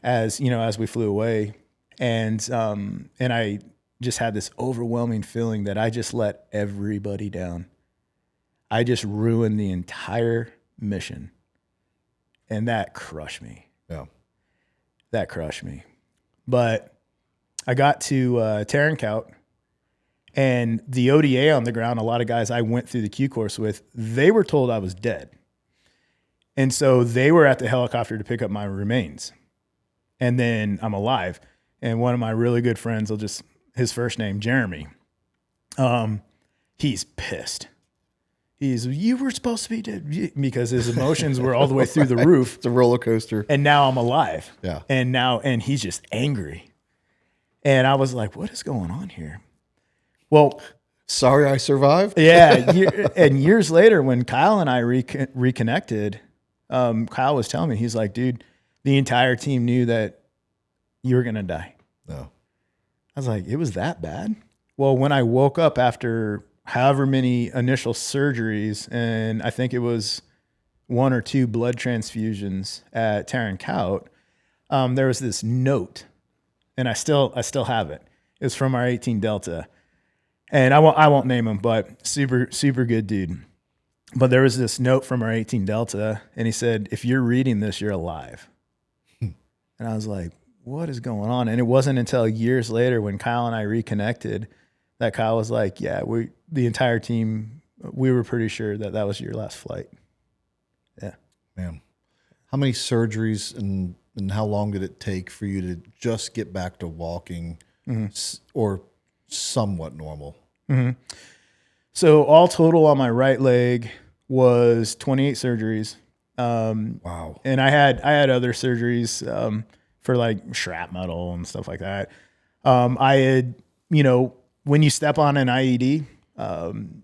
as we flew away. And I just had this overwhelming feeling that I just let everybody down. I just ruined the entire mission. And that crushed me. Yeah. That crushed me. But I got to Tarankout, and the ODA on the ground, a lot of guys I went through the Q course with, they were told I was dead. And so they were at the helicopter to pick up my remains. And then I'm alive. And one of my really good friends, his first name, Jeremy, he's pissed. You were supposed to be dead, because his emotions were all the way through the roof. It's a roller coaster. And now I'm alive. Yeah. And he's just angry. And I was like, what is going on here? Well, sorry I survived. Yeah. And years later, when Kyle and I reconnected, Kyle was telling me, he's like, dude, the entire team knew that you were going to die. No. I was like, it was that bad? Well, when I woke up after however many initial surgeries, and I think it was 1 or 2 blood transfusions at Tarankout, there was this note, and I still have it. It's from our 18 Delta, and I won't name him, but super good dude. But there was this note from our 18 Delta, and he said, "If you're reading this, you're alive." And I was like, "What is going on?" And it wasn't until years later when Kyle and I reconnected that Kyle was like, "Yeah, the entire team, we were pretty sure that was your last flight." Yeah, man. How many surgeries and how long did it take for you to just get back to walking or somewhat normal? Mm-hmm. So all total on my right leg was 28 surgeries. Wow. And I had other surgeries for like shrapnel and stuff like that. I had, when you step on an IED,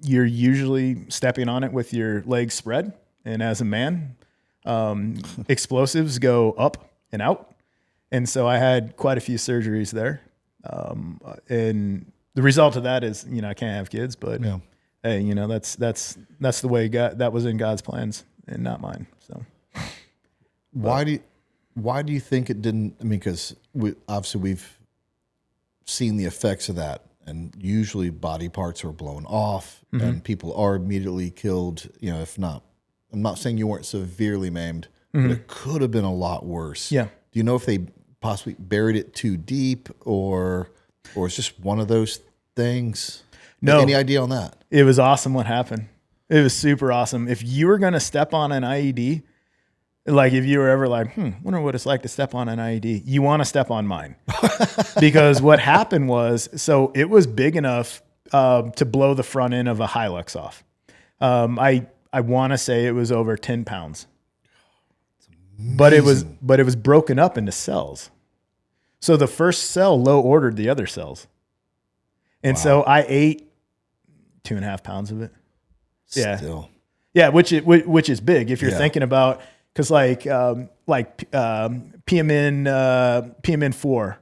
you're usually stepping on it with your legs spread. And as a man, explosives go up and out. And so I had quite a few surgeries there. And the result of that is, I can't have kids, but yeah. Hey, that's the way that was in God's plans and not mine. So why do you think it didn't? I mean, because we've seen the effects of that, and usually body parts are blown off and people are immediately killed. If not, I'm not saying you weren't severely maimed, but it could have been a lot worse. Yeah. Do you know if they possibly buried it too deep, or it's just one of those things? No. Any idea on that? It was awesome what happened. It was super awesome. If you were going to step on an IED, like if you were ever like, wonder what it's like to step on an IED, you want to step on mine. Because what happened was, so it was big enough to blow the front end of a Hilux off. I want to say it was over 10 pounds. But it was broken up into cells. So the first cell low ordered the other cells. And so I ate 2.5 pounds of it. Yeah. Still. Yeah. Which is big. If you're thinking about, cause PMN 4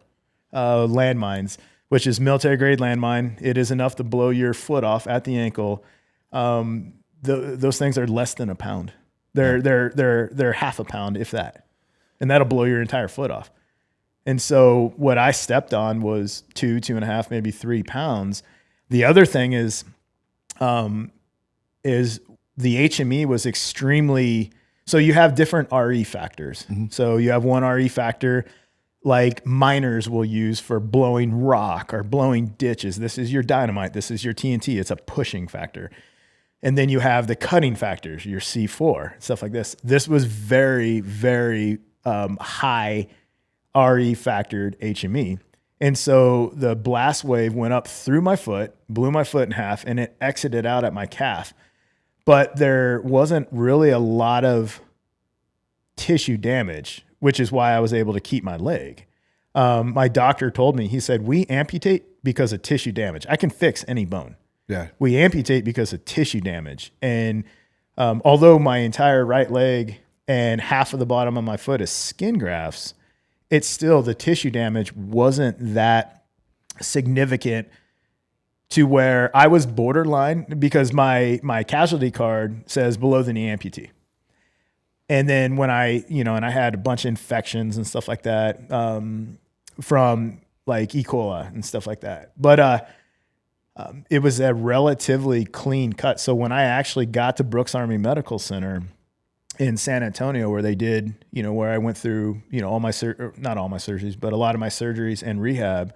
landmines, which is military grade landmine. It is enough to blow your foot off at the ankle. Those things are less than a pound. They're half a pound, if that, and that'll blow your entire foot off. And so what I stepped on was 2.5, maybe 3 pounds. The other thing is the HME was extremely, so you have different RE factors. So you have one RE factor like miners will use for blowing rock or blowing ditches. This is your dynamite. This is your TNT. It's a pushing factor. And then you have the cutting factors, your C4, stuff like this. This was very, very high RE factored HME. And so the blast wave went up through my foot, blew my foot in half, and it exited out at my calf. But there wasn't really a lot of tissue damage, which is why I was able to keep my leg. My doctor told me, he said, we amputate because of tissue damage. I can fix any bone. Yeah. We amputate because of tissue damage. And although my entire right leg and half of the bottom of my foot is skin grafts, it's still, the tissue damage wasn't that significant to where I was borderline, because my casualty card says below the knee amputee. And then when and I had a bunch of infections and stuff like that, from like E. coli and stuff like that. But it was a relatively clean cut. So when I actually got to Brooks Army Medical Center in San Antonio, where they did, where I went through, all my not all my surgeries, but a lot of my surgeries and rehab,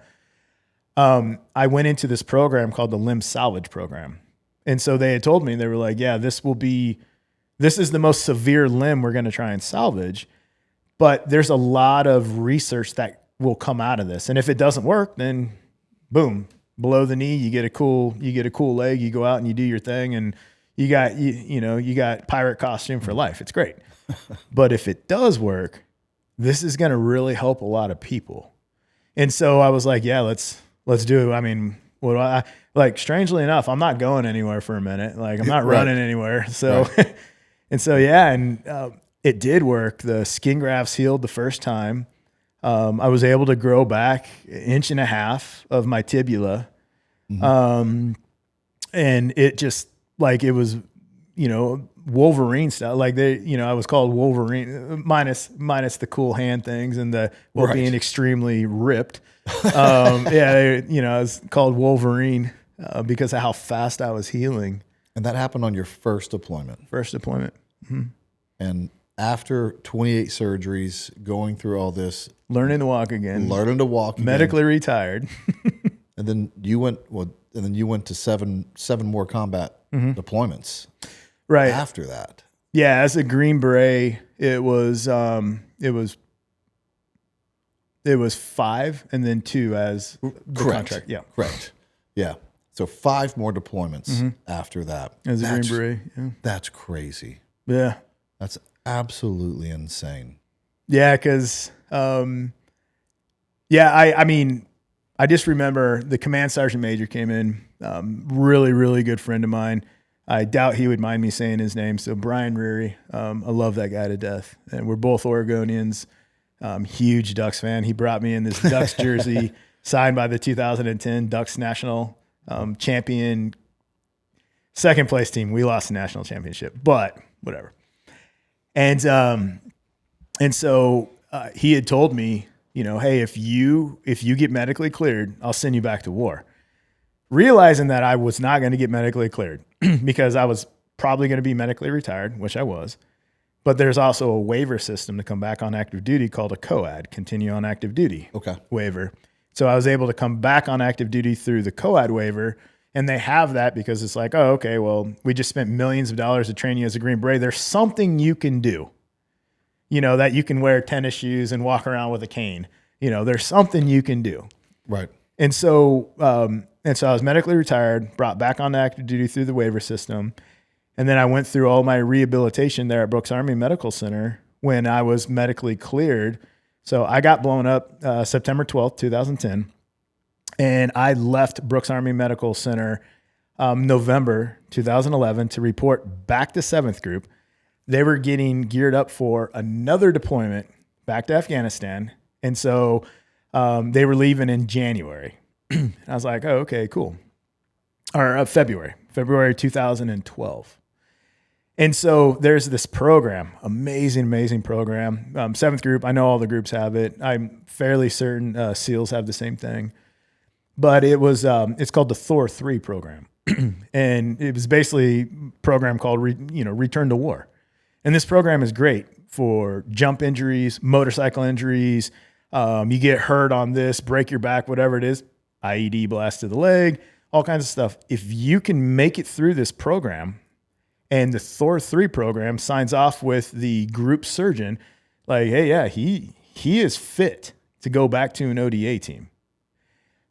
I went into this program called the Limb Salvage Program. And so they had told me, they were like, yeah, this is the most severe limb we're going to try and salvage, but there's a lot of research that will come out of this. And if it doesn't work, then boom, below the knee, you get a cool leg, you go out and you do your thing, and you got pirate costume for life. It's great. But if it does work, this is going to really help a lot of people. And so I was like, yeah, let's do it. I mean, strangely enough, I'm not going anywhere for a minute. Like, I'm not running anywhere. So, right. And so, it did work. The skin grafts healed the first time. I was able to grow back 1.5 inches of my tibula. Mm-hmm. And it just, like, it was, Wolverine style. Like, I was called Wolverine minus the cool hand things and being extremely ripped. I was called Wolverine because of how fast I was healing. And that happened on your first deployment. Mm-hmm. And after 28 surgeries, going through all this, learning to walk again, medically retired. And then you went to seven more combat deployments. Right after that. Yeah, as a Green Beret, it was 5 and then 2 as the contract. Yeah, correct. Yeah, so 5 more deployments after that. As a Green Beret, yeah. That's crazy. Yeah, that's absolutely insane. Yeah, because I mean, I just remember the command sergeant major came in, really, really good friend of mine. I doubt he would mind me saying his name. So Brian Reary, I love that guy to death. And we're both Oregonians, huge Ducks fan. He brought me in this Ducks jersey signed by the 2010 Ducks national champion, second place team. We lost the national championship, but whatever. And so he had told me, hey, if you get medically cleared, I'll send you back to war. Realizing that I was not going to get medically cleared because I was probably going to be medically retired, which I was. But there's also a waiver system to come back on active duty called a COAD, continue on active duty waiver. So I was able to come back on active duty through the COAD waiver. And they have that because it's like, oh, okay, well, we just spent millions of dollars to train you as a Green Beret. There's something you can do, that you can wear tennis shoes and walk around with a cane. There's something you can do. Right. And so I was medically retired, brought back on active duty through the waiver system. And then I went through all my rehabilitation there at Brooks Army Medical Center when I was medically cleared. So I got blown up September 12th, 2010. And I left Brooks Army Medical Center November 2011 to report back to 7th Group. They were getting geared up for another deployment back to Afghanistan. And so they were leaving in January. I was like, oh, okay, cool. Or February 2012. And so there's this program, amazing program. 7th Group, I know all the groups have it. I'm fairly certain SEALs have the same thing. But it was it's called the Thor 3 program. And it was basically a program called Return to War. And this program is great for jump injuries, motorcycle injuries. You get hurt on this, break your back, whatever it is, IED blast to the leg, all kinds of stuff. If you can make it through this program, and the Thor 3 program signs off with the group surgeon, like, hey, yeah, he is fit to go back to an ODA team.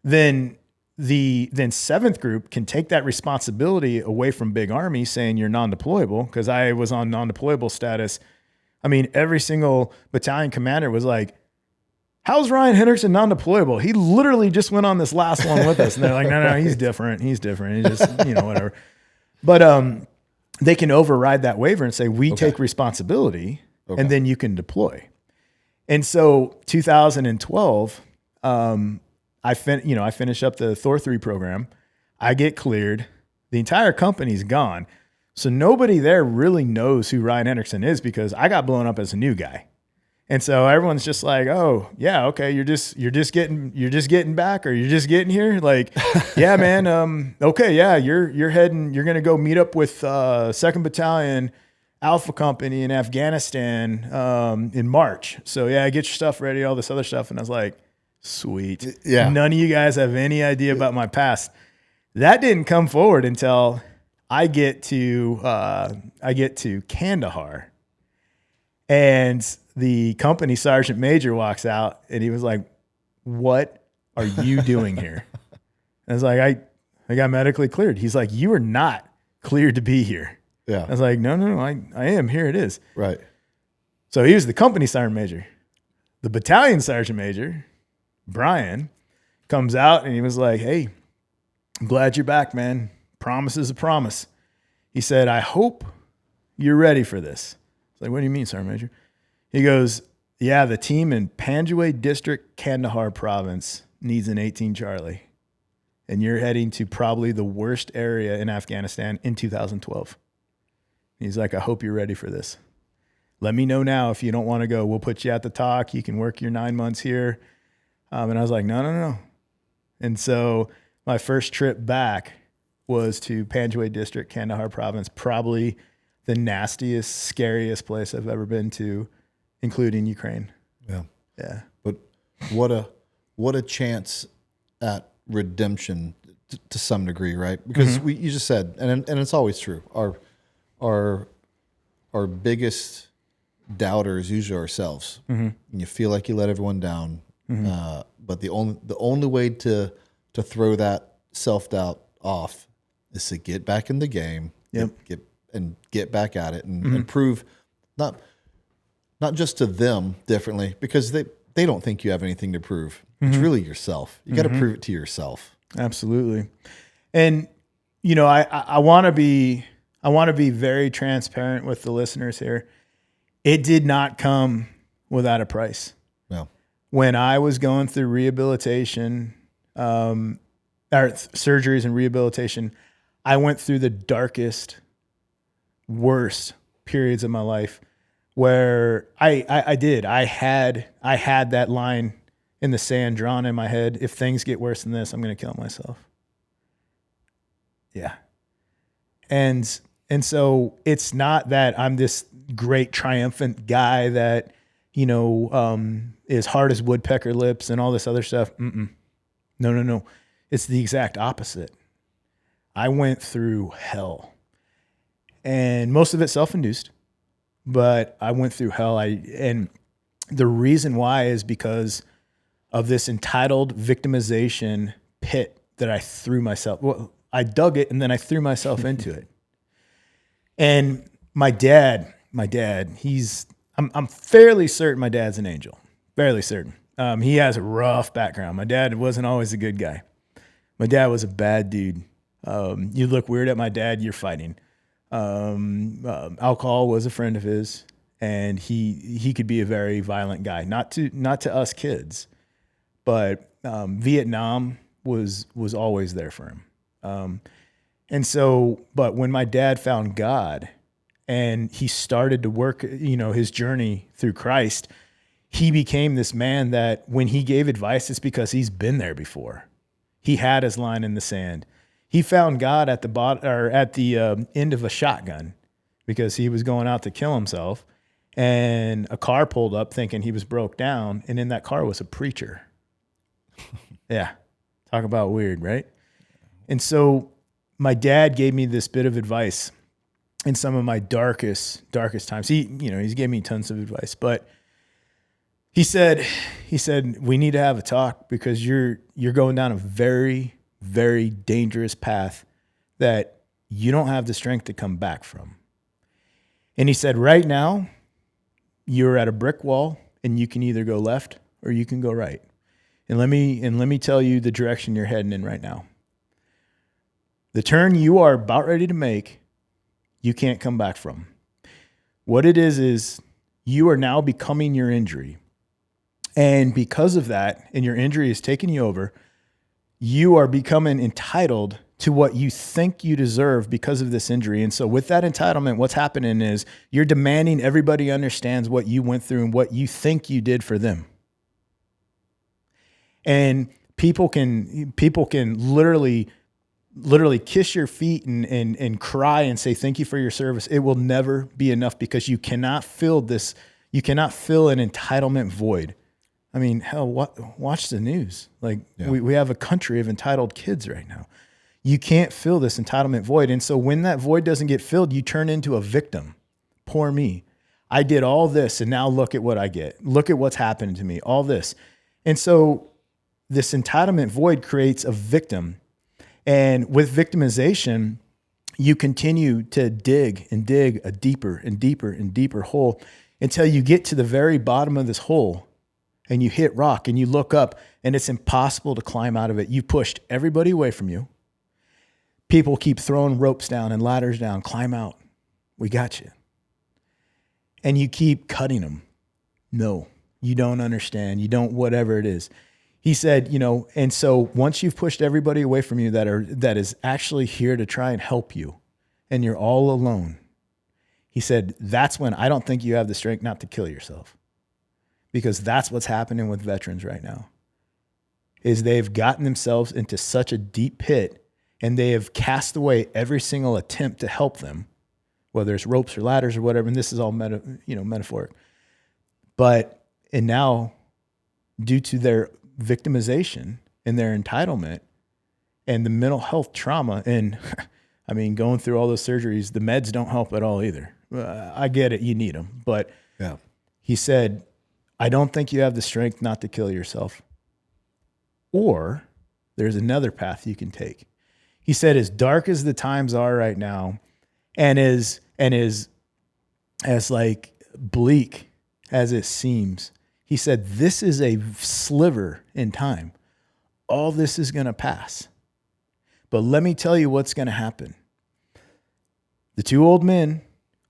Then 7th Group can take that responsibility away from Big Army, saying you're non-deployable, because I was on non-deployable status. I mean, every single battalion commander was like, how's Ryan Hendrickson non-deployable? He literally just went on this last one with us. And they're like, no, he's different. He's just, whatever. But they can override that waiver and say, we take responsibility and then you can deploy. And so 2012, I finish up the Thor 3 program. I get cleared. The entire company's gone. So nobody there really knows who Ryan Hendrickson is because I got blown up as a new guy. And so everyone's just like, oh yeah, okay, you're just getting back, or you're just getting here. Like, yeah, man. Okay, yeah, you're heading. You're gonna go meet up with 2nd Battalion Alpha Company in Afghanistan in March. So yeah, get your stuff ready, all this other stuff. And I was like, sweet. Yeah. None of you guys have any idea about my past. That didn't come forward until I get to Kandahar, and the company sergeant major walks out, and he was like, "What are you doing here?" I was like, I got medically cleared. He's like, "You are not cleared to be here." Yeah. I was like, no, I am. Here it is. Right. So he was the company sergeant major. The battalion sergeant major, Brian, comes out and he was like, "Hey, I'm glad you're back, man. Promise is a promise." He said, "I hope you're ready for this." I was like, "What do you mean, sergeant major?" He goes, "Yeah, the team in Panjwai District, Kandahar Province needs an 18 Charlie. And you're heading to probably the worst area in Afghanistan in 2012. He's like, "I hope you're ready for this. Let me know now if you don't want to go. We'll put you at the talk. You can work your 9 months here." And I was like, no. And so my first trip back was to Panjwai District, Kandahar Province, probably the nastiest, scariest place I've ever been to, including Ukraine. Yeah. Yeah. But what a chance at redemption to some degree, right? Because you just said, and it's always true. Our biggest doubter is usually ourselves. And you feel like you let everyone down. But the only way to throw that self-doubt off is to get back in the game, get back at it, and prove not just to them differently, because they don't think you have anything to prove. It's really yourself. You got to prove it to yourself. Absolutely. And I want to be very transparent with the listeners here. It did not come without a price. No. When I was going through rehabilitation, or surgeries and rehabilitation, I went through the darkest, worst periods of my life where I had that line in the sand drawn in my head. If things get worse than this, I'm going to kill myself. Yeah. And so it's not that I'm this great triumphant guy that, is hard as woodpecker lips and all this other stuff. No. It's the exact opposite. I went through hell, and most of it self-induced, but I went through hell. And the reason why is because of this entitled victimization pit that I threw myself. Well, I dug it and then I threw myself into it. And my dad, I'm fairly certain my dad's an angel. Fairly certain. He has a rough background. My dad wasn't always a good guy. My dad was a bad dude. You look weird at my dad, you're fighting. Alcohol was a friend of his, and he could be a very violent guy. Not to us kids, but Vietnam was always there for him. And so, but when my dad found God and he started to work, his journey through Christ, he became this man that when he gave advice, it's because he's been there before. He had his line in the sand. He found God at the end of a shotgun because he was going out to kill himself, and a car pulled up thinking he was broke down, and in that car was a preacher. Yeah. Talk about weird, right? And so my dad gave me this bit of advice in some of my darkest times. He's gave me tons of advice, but he said, we need to have a talk because you're going down a very, very dangerous path that you don't have the strength to come back from. And he said, right now, you're at a brick wall and you can either go left or you can go right. And let me tell you the direction you're heading in right now. The turn you are about ready to make, you can't come back from. What it is you are now becoming your injury. And because of that, and your injury is taking you over, you are becoming entitled to what you think you deserve because of this injury. And so with that entitlement, what's happening is you're demanding everybody understands what you went through and what you think you did for them. And people can literally kiss your feet and cry and say, thank you for your service. It will never be enough because you cannot fill an entitlement void. I mean, hell, watch the news. Like we have a country of entitled kids right now. You can't fill this entitlement void. And so when that void doesn't get filled, you turn into a victim. Poor me. I did all this and now look at what I get. Look at what's happened to me, all this. And so this entitlement void creates a victim. And with victimization, you continue to dig a deeper and deeper and deeper hole until you get to the very bottom of this hole and you hit rock and you look up and it's impossible to climb out of it. You pushed everybody away from you. People keep throwing ropes down and ladders down. Climb out. We got you. And you keep cutting them. No, you don't understand. You don't, whatever it is. He said, and so once you've pushed everybody away from you that is actually here to try and help you and you're all alone, he said, that's when I don't think you have the strength not to kill yourself. Because that's what's happening with veterans right now, is they've gotten themselves into such a deep pit and they have cast away every single attempt to help them, whether it's ropes or ladders or whatever. And this is all metaphoric. And now, due to their victimization and their entitlement and the mental health trauma, and I mean, going through all those surgeries, the meds don't help at all either. I get it. You need them. But he said, I don't think you have the strength not to kill yourself. Or there's another path you can take. He said, as dark as the times are right now, and as like bleak as it seems, he said, this is a sliver in time. All this is going to pass. But let me tell you what's going to happen. The two old men,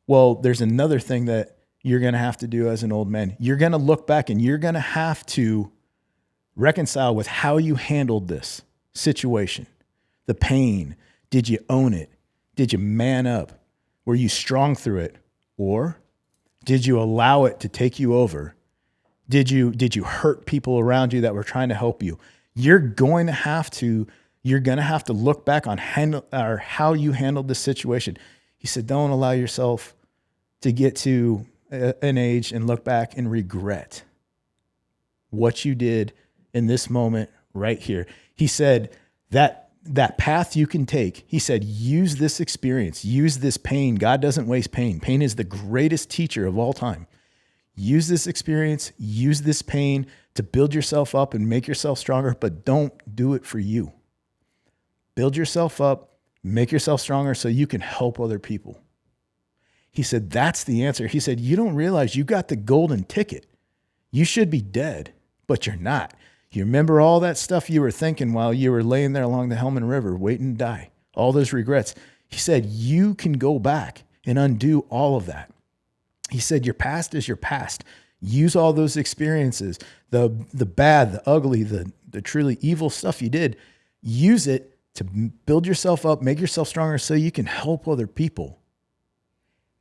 well, there's another thing that you're going to have to do as an old man. You're going to look back and you're going to have to reconcile with how you handled this situation. The pain. Did you own it? Did you man up? Were you strong through it? Or did you allow it to take you over? Did you hurt people around you that were trying to help you? You're going to have to look back on how you handled this situation. He said, don't allow yourself to get to an age and look back and regret what you did in this moment right here. He said that path you can take. He said, use this experience, use this pain. God doesn't waste pain. Pain is the greatest teacher of all time. Use this experience, use this pain to build yourself up and make yourself stronger, but don't do it for you. Build yourself up, make yourself stronger so you can help other people. He said, that's the answer. He said, you don't realize you got the golden ticket. You should be dead, but you're not. You remember all that stuff you were thinking while you were laying there along the Helmand River waiting to die, all those regrets. He said, you can go back and undo all of that. He said, your past is your past. Use all those experiences, the bad, the ugly, the truly evil stuff you did. Use it to build yourself up, make yourself stronger so you can help other people.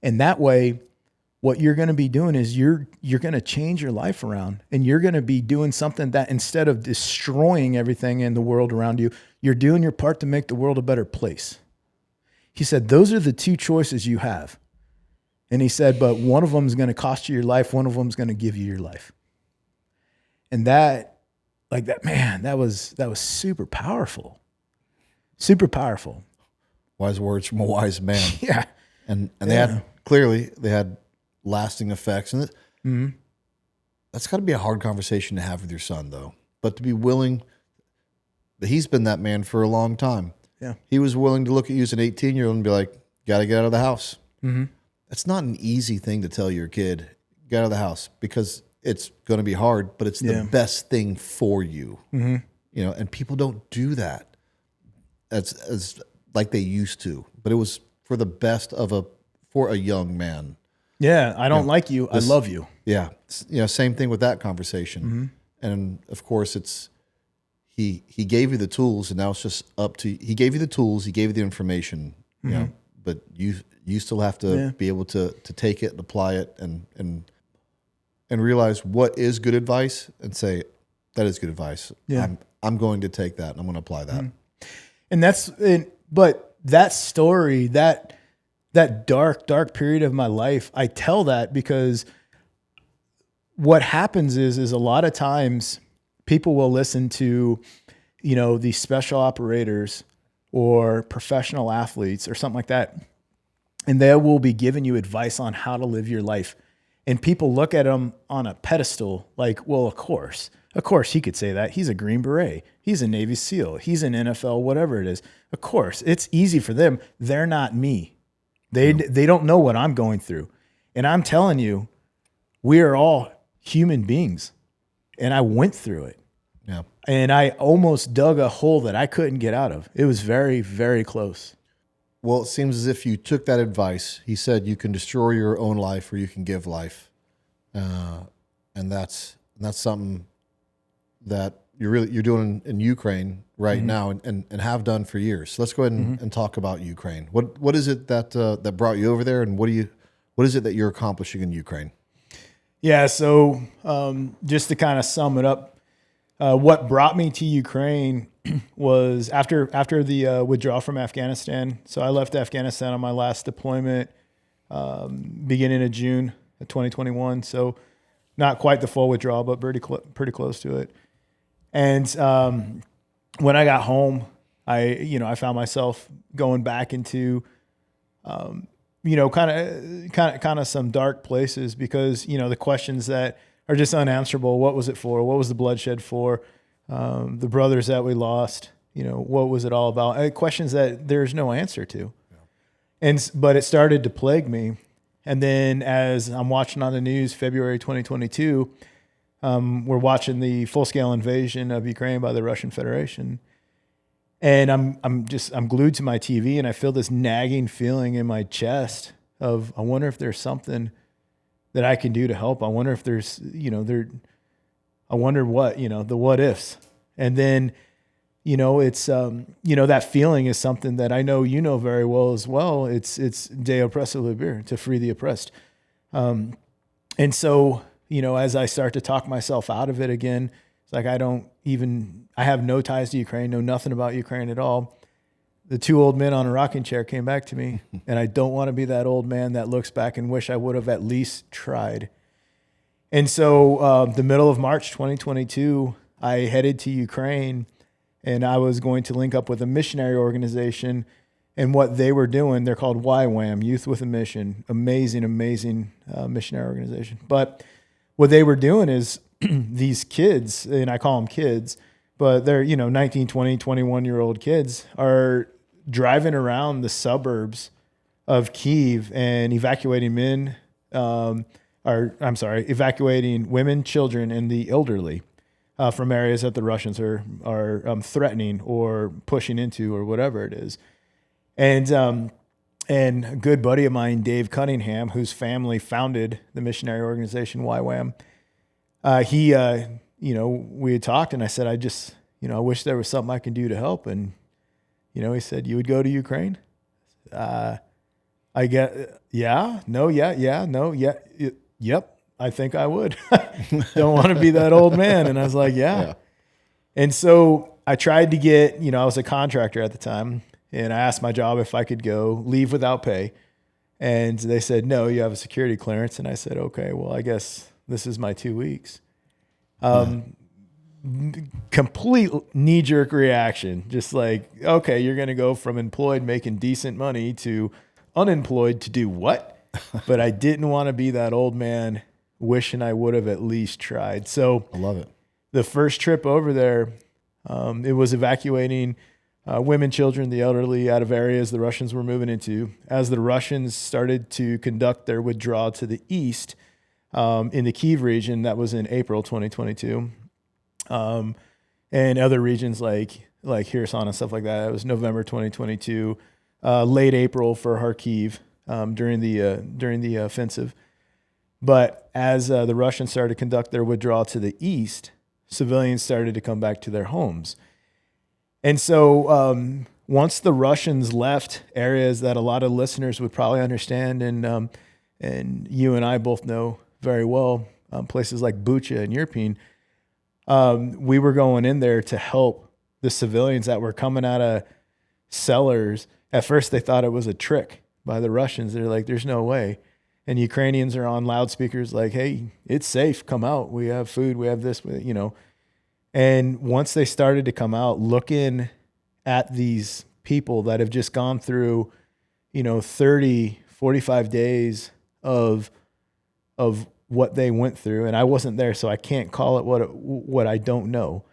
And that way, what you're going to be doing is you're going to change your life around, and you're going to be doing something that instead of destroying everything in the world around you, you're doing your part to make the world a better place. He said, those are the two choices you have. And he said, but one of them is going to cost you your life. One of them is going to give you your life. And that was super powerful. Super powerful. Wise words from a wise man. Yeah. And they had lasting effects. And that's got to be a hard conversation to have with your son, though. But to be willing, he's been that man for a long time. Yeah. He was willing to look at you as an 18-year-old and be like, got to get out of the house. Mm-hmm. That's not an easy thing to tell your kid, get out of the house, because it's going to be hard, but it's the best thing for you. Mm-hmm. And people don't do that as like they used to. But it was for the best of a for a young man. Yeah, I don't like you. I love you. Yeah. Same thing with that conversation. And of course it's, he gave you the tools, and now it's just up to, he gave you the tools, he gave you the information, you know, but you still have to be able to take it and apply it and realize what is good advice and say, that is good advice. Yeah. I'm going to take that and I'm going to apply that. And but that story, that dark period of my life, I tell that because what happens is a lot of times people will listen to, you know, these special operators or professional athletes or something like that, and they will be giving you advice on how to live your life. And people look at them on a pedestal like, well, of course he could say that. He's a Green Beret. He's a Navy SEAL. He's an NFL, whatever it is. Of course, it's easy for them. They're not me. They don't know what I'm going through. And I'm telling you, we are all human beings. And I went through it. Yeah. And I almost dug a hole that I couldn't get out of. It was very, very close. Well, it seems as if you took that advice. He said you can destroy your own life or you can give life. And that's something that you're doing in Ukraine right now and have done for years. So let's go ahead and talk about Ukraine. What is it that brought you over there, and what is it that you're accomplishing in Ukraine? Yeah, so just to kind of sum it up, what brought me to Ukraine was after the withdrawal from Afghanistan. So I left Afghanistan on my last deployment beginning of June of 2021. So not quite the full withdrawal, but pretty close to it. And when I got home, I found myself going back into kind of some dark places because, you know, the questions that are just unanswerable. What was it for? What was the bloodshed for? The brothers that we lost, you know, what was it all about? Questions that there's no answer to. Yeah. But it started to plague me. And then as I'm watching on the news, February 2022, we're watching the full-scale invasion of Ukraine by the Russian Federation. And I'm glued to my TV, and I feel this nagging feeling in my chest of, I wonder if there's something that I can do to help. I wonder if there's, I wonder what, the what ifs. And then, it's, that feeling is something that I know you know very well as well. It's de oppresso liber, to free the oppressed. And so, as I start to talk myself out of it again, it's like I have no ties to Ukraine, know nothing about Ukraine at all. The two old men on a rocking chair came back to me, and I don't want to be that old man that looks back and wish I would have at least tried. And so the middle of March 2022, I headed to Ukraine, and I was going to link up with a missionary organization. And what they were doing, they're called YWAM, Youth with a Mission. Amazing missionary organization. But what they were doing is these kids, and I call them kids, but they're, 19, 20, 21-year-old kids are driving around the suburbs of Kyiv and evacuating evacuating women, children, and the elderly from areas that the Russians are threatening or pushing into or whatever it is. And a good buddy of mine, Dave Cunningham, whose family founded the missionary organization YWAM, we had talked, and I said, I wish there was something I can do to help. And, he said, you would go to Ukraine? I get, yeah, no, yeah, no, yeah, yep. I think I would. Don't want to be that old man. And I was like, yeah. And so I tried to get, I was a contractor at the time, and I asked my job if I could go leave without pay. And they said, no, you have a security clearance. And I said, okay, well, I guess this is my 2 weeks. Complete knee-jerk reaction. Just like, okay, you're going to go from employed making decent money to unemployed to do what? But I didn't want to be that old man wishing I would have at least tried. So I love it. The first trip over there, it was evacuating women, children, the elderly out of areas the Russians were moving into. As the Russians started to conduct their withdrawal to the east in the Kyiv region, that was in April 2022. And other regions like Kherson and stuff like that, it was November 2022, late April for Kharkiv. during the offensive. But as the Russians started to conduct their withdrawal to the east, civilians started to come back to their homes. And so once the Russians left areas that a lot of listeners would probably understand, and you and I both know very well, places like Bucha and Irpin, we were going in there to help the civilians that were coming out of cellars. At first, they thought it was a trick by the Russians. They're like, there's no way. And Ukrainians are on loudspeakers like, hey, it's safe. Come out. We have food. We have this, you know. And once they started to come out, looking at these people that have just gone through, 30, 45 days of what they went through. And I wasn't there, so I can't call it what I don't know.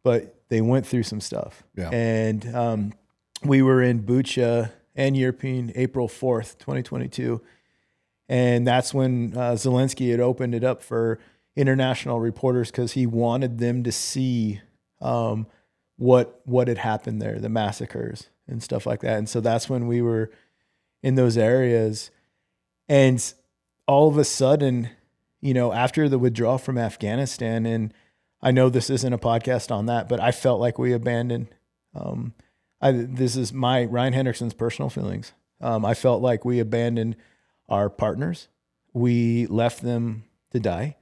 But they went through some stuff. Yeah. And we were in Bucha and Irpin April 4th, 2022. And that's when Zelensky had opened it up for international reporters because he wanted them to see what had happened there, the massacres and stuff like that. And so that's when we were in those areas. And all of a sudden, after the withdrawal from Afghanistan, and I know this isn't a podcast on that, but I felt like we abandoned. This is my Ryan Hendrickson's personal feelings. I felt like we abandoned our partners. We left them to die.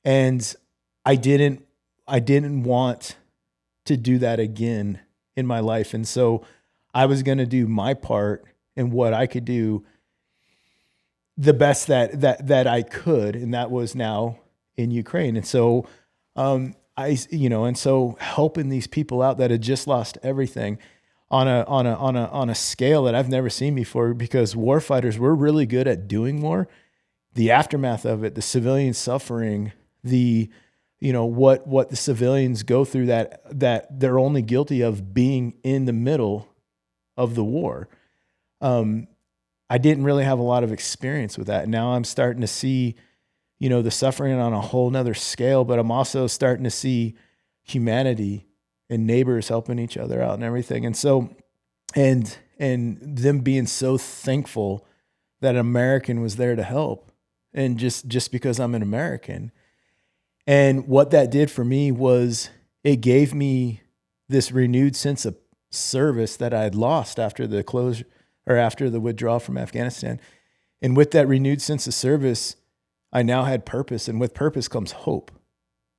And I didn't want to do that again in my life. And so I was going to do my part and what I could do the best that I could. And that was now in Ukraine. And so, and so helping these people out that had just lost everything on a scale that I've never seen before, because warfighters, we're really good at doing war. The aftermath of it, the civilian suffering, what the civilians go through that they're only guilty of being in the middle of the war. I didn't really have a lot of experience with that. Now I'm starting to see, the suffering on a whole nother scale, but I'm also starting to see humanity and neighbors helping each other out and everything. And so, and them being so thankful that an American was there to help, and just because I'm an American. And what that did for me was it gave me this renewed sense of service that I had lost after the closure or after the withdrawal from Afghanistan. And with that renewed sense of service, I now had purpose, and with purpose comes hope,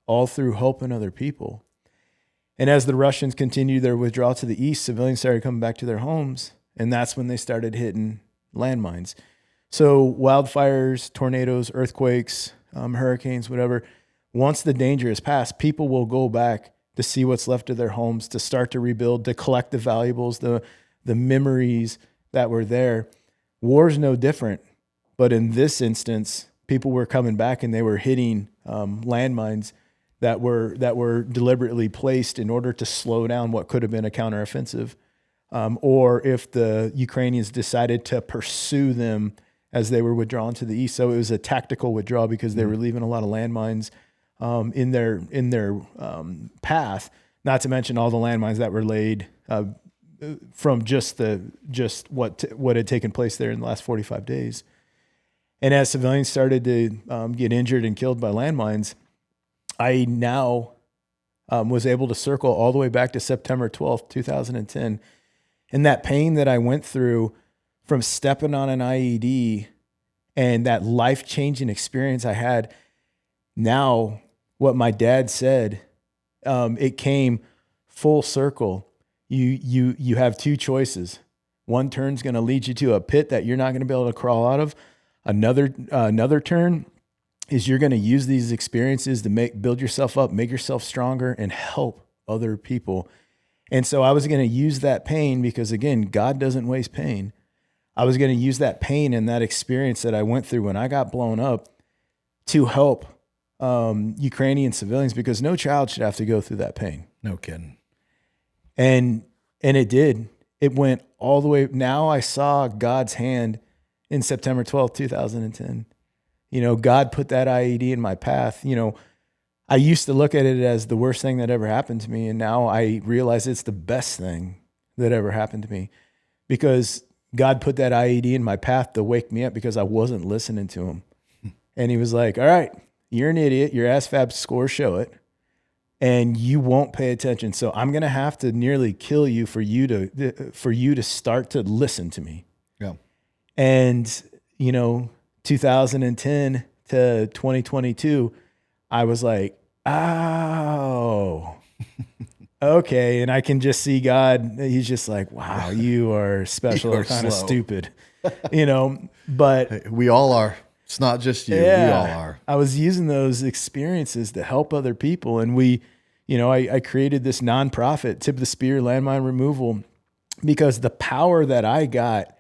all through helping other people. And as the Russians continued their withdrawal to the east, civilians started coming back to their homes, and that's when they started hitting landmines. So wildfires, tornadoes, earthquakes, hurricanes, whatever, once the danger is past, people will go back to see what's left of their homes, to start to rebuild, to collect the valuables, the memories that were there. War's no different, but in this instance, people were coming back and they were hitting landmines that were deliberately placed in order to slow down what could have been a counteroffensive, or if the Ukrainians decided to pursue them as they were withdrawn to the east. So it was a tactical withdrawal because they were leaving a lot of landmines in their path. Not to mention all the landmines that were laid from just what had taken place there in the last 45 days. And as civilians started to get injured and killed by landmines, I now was able to circle all the way back to September 12th, 2010. And that pain that I went through from stepping on an IED and that life-changing experience I had, now what my dad said, it came full circle. You have two choices. One turn's going to lead you to a pit that you're not going to be able to crawl out of. Another turn is you're going to use these experiences to build yourself up, make yourself stronger, and help other people. And so I was going to use that pain because, again, God doesn't waste pain. I was going to use that pain and that experience that I went through when I got blown up to help Ukrainian civilians, because no child should have to go through that pain. No kidding. And it did. It went all the way. Now I saw God's hand in September 12th, 2010. God put that IED in my path. I used to look at it as the worst thing that ever happened to me. And now I realize it's the best thing that ever happened to me, because God put that IED in my path to wake me up because I wasn't listening to him. And he was like, all right, you're an idiot. Your ASVAB scores show it. And you won't pay attention. So I'm going to have to nearly kill you for you to start to listen to me. Yeah. And, 2010 to 2022, I was like, oh, okay. And I can just see God. He's just like, wow, you are special and kind of stupid, but We all are. It's not just you. yeah, We all are. I was using those experiences to help other people. And I created this nonprofit, Tip of the Spear Landmine Removal, because the power that I got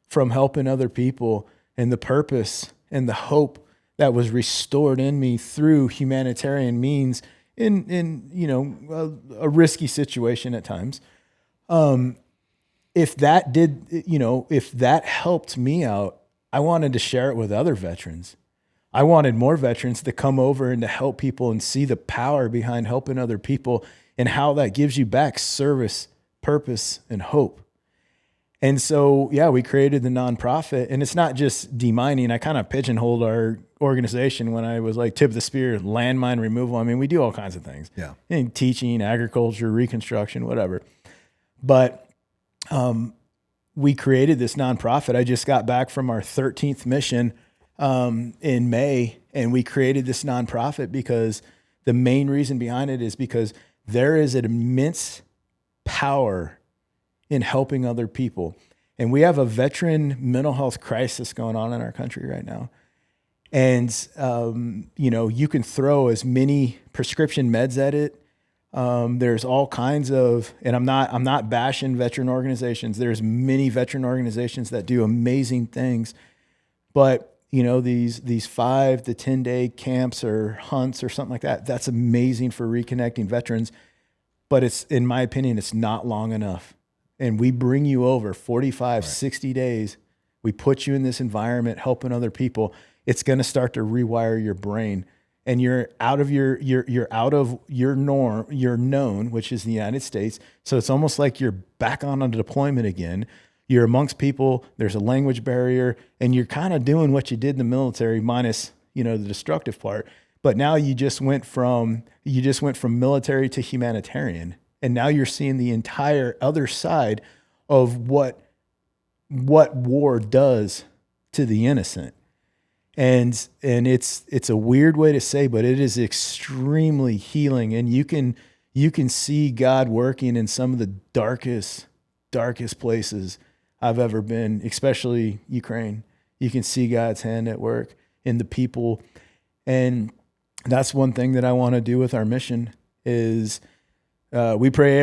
from helping other people and the purpose and the hope that was restored in me through humanitarian means in a risky situation at times. If that helped me out, I wanted to share it with other veterans. I wanted more veterans to come over and to help people and see the power behind helping other people and how that gives you back service, purpose, and hope. And so, we created the nonprofit, and it's not just demining. I kind of pigeonholed our organization when I was like Tip of the Spear, landmine removal. I mean, we do all kinds of things. Yeah. And teaching, agriculture, reconstruction, whatever. But we created this nonprofit. I just got back from our 13th mission in May, and we created this nonprofit because the main reason behind it is because there is an immense power in helping other people. And we have a veteran mental health crisis going on in our country right now. And, you can throw as many prescription meds at it. There's all kinds of, and I'm not bashing veteran organizations. There's many veteran organizations that do amazing things, but these 5 to 10 day camps or hunts or something like that, that's amazing for reconnecting veterans. But it's, in my opinion, it's not long enough. And we bring you over 45, 60 days. We put you in this environment, helping other people. It's going to start to rewire your brain. And you're out of your norm, your known, which is the United States. So it's almost like you're back on a deployment again. You're amongst people. There's a language barrier, and you're kind of doing what you did in the military, minus the destructive part. But now you just went from military to humanitarian, and now you're seeing the entire other side of what war does to the innocent. And it's a weird way to say, but it is extremely healing. And you can see God working in some of the darkest places I've ever been, especially Ukraine. You can see God's hand at work in the people. And that's one thing that I want to do with our mission is we pray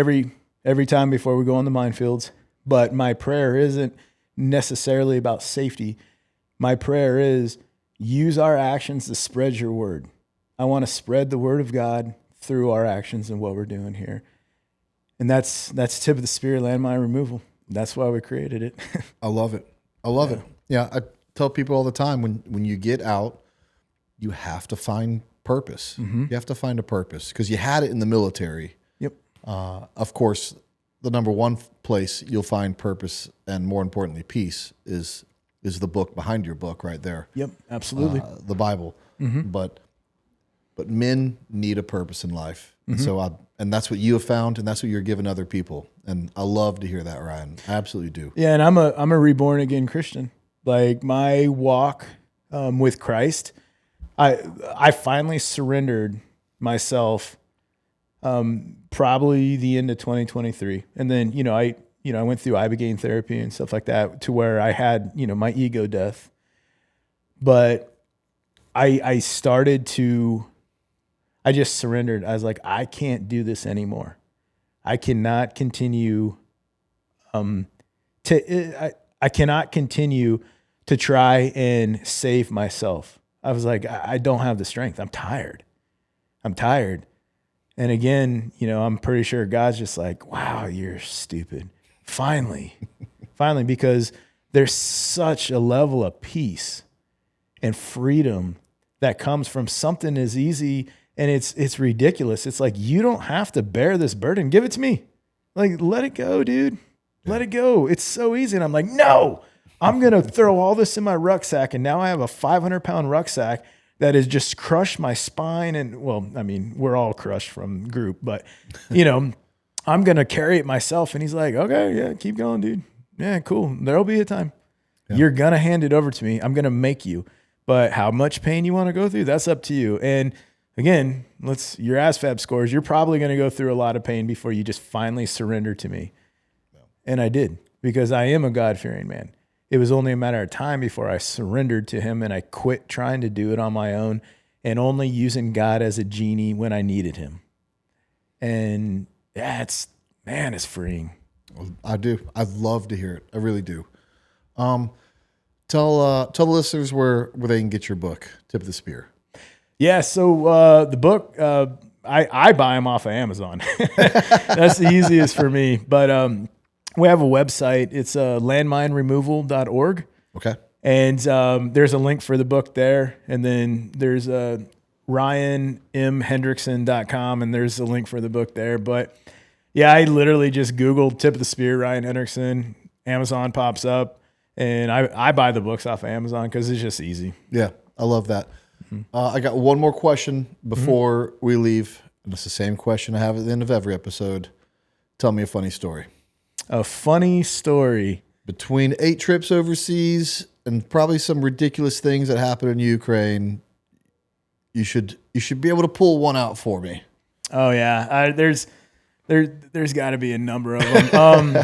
every time before we go on the minefields. But my prayer isn't necessarily about safety. My prayer is, use our actions to spread your word. I want to spread the word of God through our actions and what we're doing here. And that's Tip of the Spear landmine removal. That's why we created it. I love it. I love it. Yeah, I tell people all the time, when you get out, you have to find purpose. Mm-hmm. You have to find a purpose because you had it in the military. Yep. Of course, the number one place you'll find purpose and, more importantly, peace is the book behind your book right there. Yep, absolutely. The Bible. Mm-hmm. But men need a purpose in life. Mm-hmm. So and that's what you have found, and that's what you're giving other people. And I love to hear that, Ryan. I absolutely do. Yeah, and I'm a reborn again Christian. Like my walk with Christ, I finally surrendered myself probably the end of 2023. And then, I went through ibogaine therapy and stuff like that to where I had, my ego death. But I just surrendered. I was like, I can't do this anymore. I cannot continue I cannot continue to try and save myself. I was like, I don't have the strength. I'm tired. And again, I'm pretty sure God's just like, wow, you're stupid. Finally, because there's such a level of peace and freedom that comes from something as easy, and it's ridiculous. It's like, you don't have to bear this burden. Give it to me. Like, let it go, dude. Let it go. It's so easy. And I'm like, no, I'm going to throw all this in my rucksack. And now I have a 500-pound rucksack that has just crushed my spine. And well, I mean, we're all crushed from group, but you know, I'm going to carry it myself. And he's like, okay, yeah, keep going, dude. Yeah, cool. There'll be a time. Yeah. You're going to hand it over to me. I'm going to make you. But how much pain you want to go through, that's up to you. And again, your ASVAB scores, you're probably going to go through a lot of pain before you just finally surrender to me. And I did, because I am a God-fearing man. It was only a matter of time before I surrendered to him and I quit trying to do it on my own and only using God as a genie when I needed him. And yeah, it's freeing. I do. I'd love to hear it. I really do. Tell the listeners where they can get your book, Tip of the Spear. Yeah, so the book, I buy them off of Amazon. That's the easiest for me. But we have a website. It's landmineremoval.org. Okay. And there's a link for the book there. And then there's RyanMHendrickson.com, and there's a link for the book there. But yeah, I literally just Googled Tip of the Spear, Ryan Hendrickson. Amazon pops up. And I buy the books off of Amazon because it's just easy. Yeah, I love that. Mm-hmm. I got one more question before we leave. And it's the same question I have at the end of every episode. Tell me a funny story. A funny story. Between 8 trips overseas and probably some ridiculous things that happened in Ukraine, you should be able to pull one out for me. Oh yeah, there's got to be a number of them.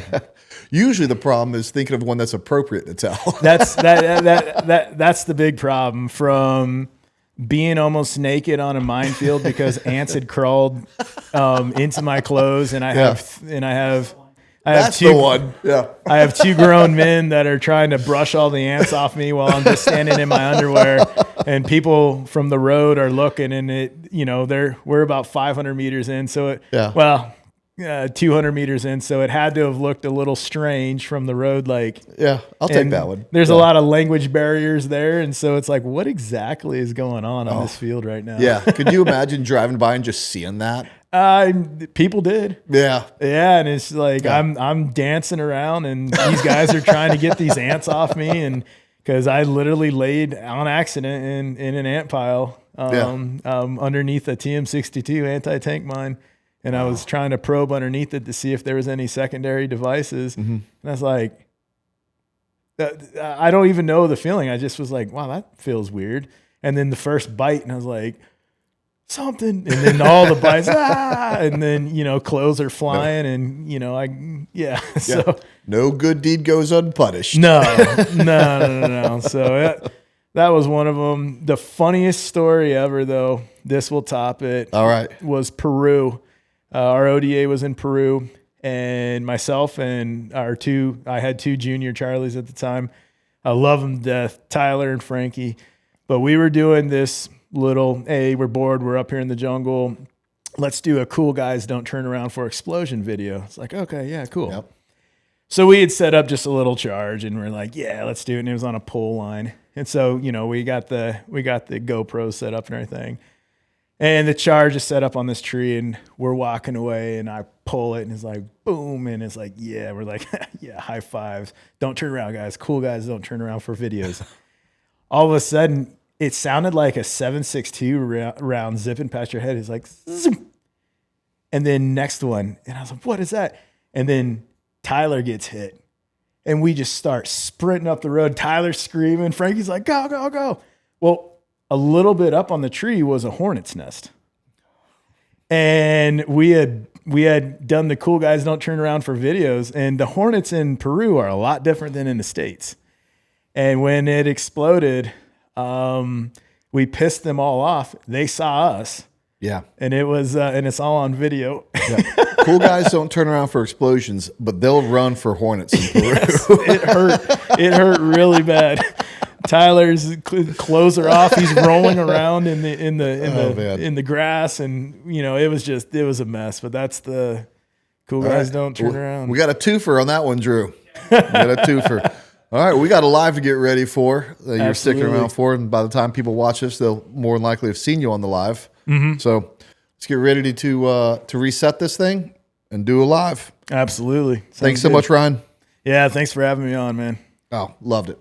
Usually the problem is thinking of one that's appropriate to tell. That's the big problem. From being almost naked on a minefield because ants had crawled into my clothes, and I have That's two, the one. Yeah. I have 2 grown men that are trying to brush all the ants off me while I'm just standing in my underwear, and people from the road are looking, and we're about 500 meters in. So 200 meters in. So it had to have looked a little strange from the road. Yeah, I'll take that one. There's a lot of language barriers there. And so it's like, what exactly is going on this field right now? Yeah. Could you imagine driving by and just seeing that? People did. Yeah. Yeah. And it's like, I'm dancing around and these guys are trying to get these ants off me. And cause I literally laid on accident in an ant pile, underneath a TM62 anti-tank mine. And I was trying to probe underneath it to see if there was any secondary devices. Mm-hmm. And I was like, I don't even know the feeling. I just was like, wow, that feels weird. And then the first bite, and I was like, something. And then all the bites, and then, clothes are flying, and, So no good deed goes unpunished. No. So that was one of them. The funniest story ever, though, this will top it. All right. Was Peru. Our ODA was in Peru, and myself and I had 2 junior Charlies at the time. I love them to death, Tyler and Frankie. But we were doing this little, hey, we're bored, we're up here in the jungle. Let's do a cool guys don't turn around for explosion video. It's like, okay, yeah, cool. Yep. So we had set up just a little charge, and we're like, yeah, let's do it. And it was on a pole line. And so, we got the GoPro set up and everything. And the charge is set up on this tree, and we're walking away, and I pull it, and it's like, boom. And it's like, yeah, we're like, yeah, high fives. Don't turn around, guys. Cool guys don't turn around for videos. All of a sudden, it sounded like a 7.62 round zipping past your head. It's like, zoom. And then next one. And I was like, what is that? And then Tyler gets hit. And we just start sprinting up the road. Tyler's screaming. Frankie's like, go, go, go. Well, a little bit up on the tree was a hornet's nest. And we had done the cool guys don't turn around for videos, and the hornets in Peru are a lot different than in the States. And when it exploded, we pissed them all off. They saw us. Yeah. And it was and it's all on video. Yeah. Cool guys don't turn around for explosions, but they'll run for hornets in Peru. Yes, it hurt really bad. Tyler's clothes are off. He's rolling around in the grass, and it was a mess. But that's the cool guys don't turn around. We got a twofer on that one, Drew. We got a twofer. All right, we got a live to get ready for that you're sticking around for, and by the time people watch this, they'll more than likely have seen you on the live. Mm-hmm. So let's get ready to reset this thing. and do a live. Absolutely. Thanks Sounds so good. much, Ryan. Yeah, thanks for having me on, man. Oh, loved it.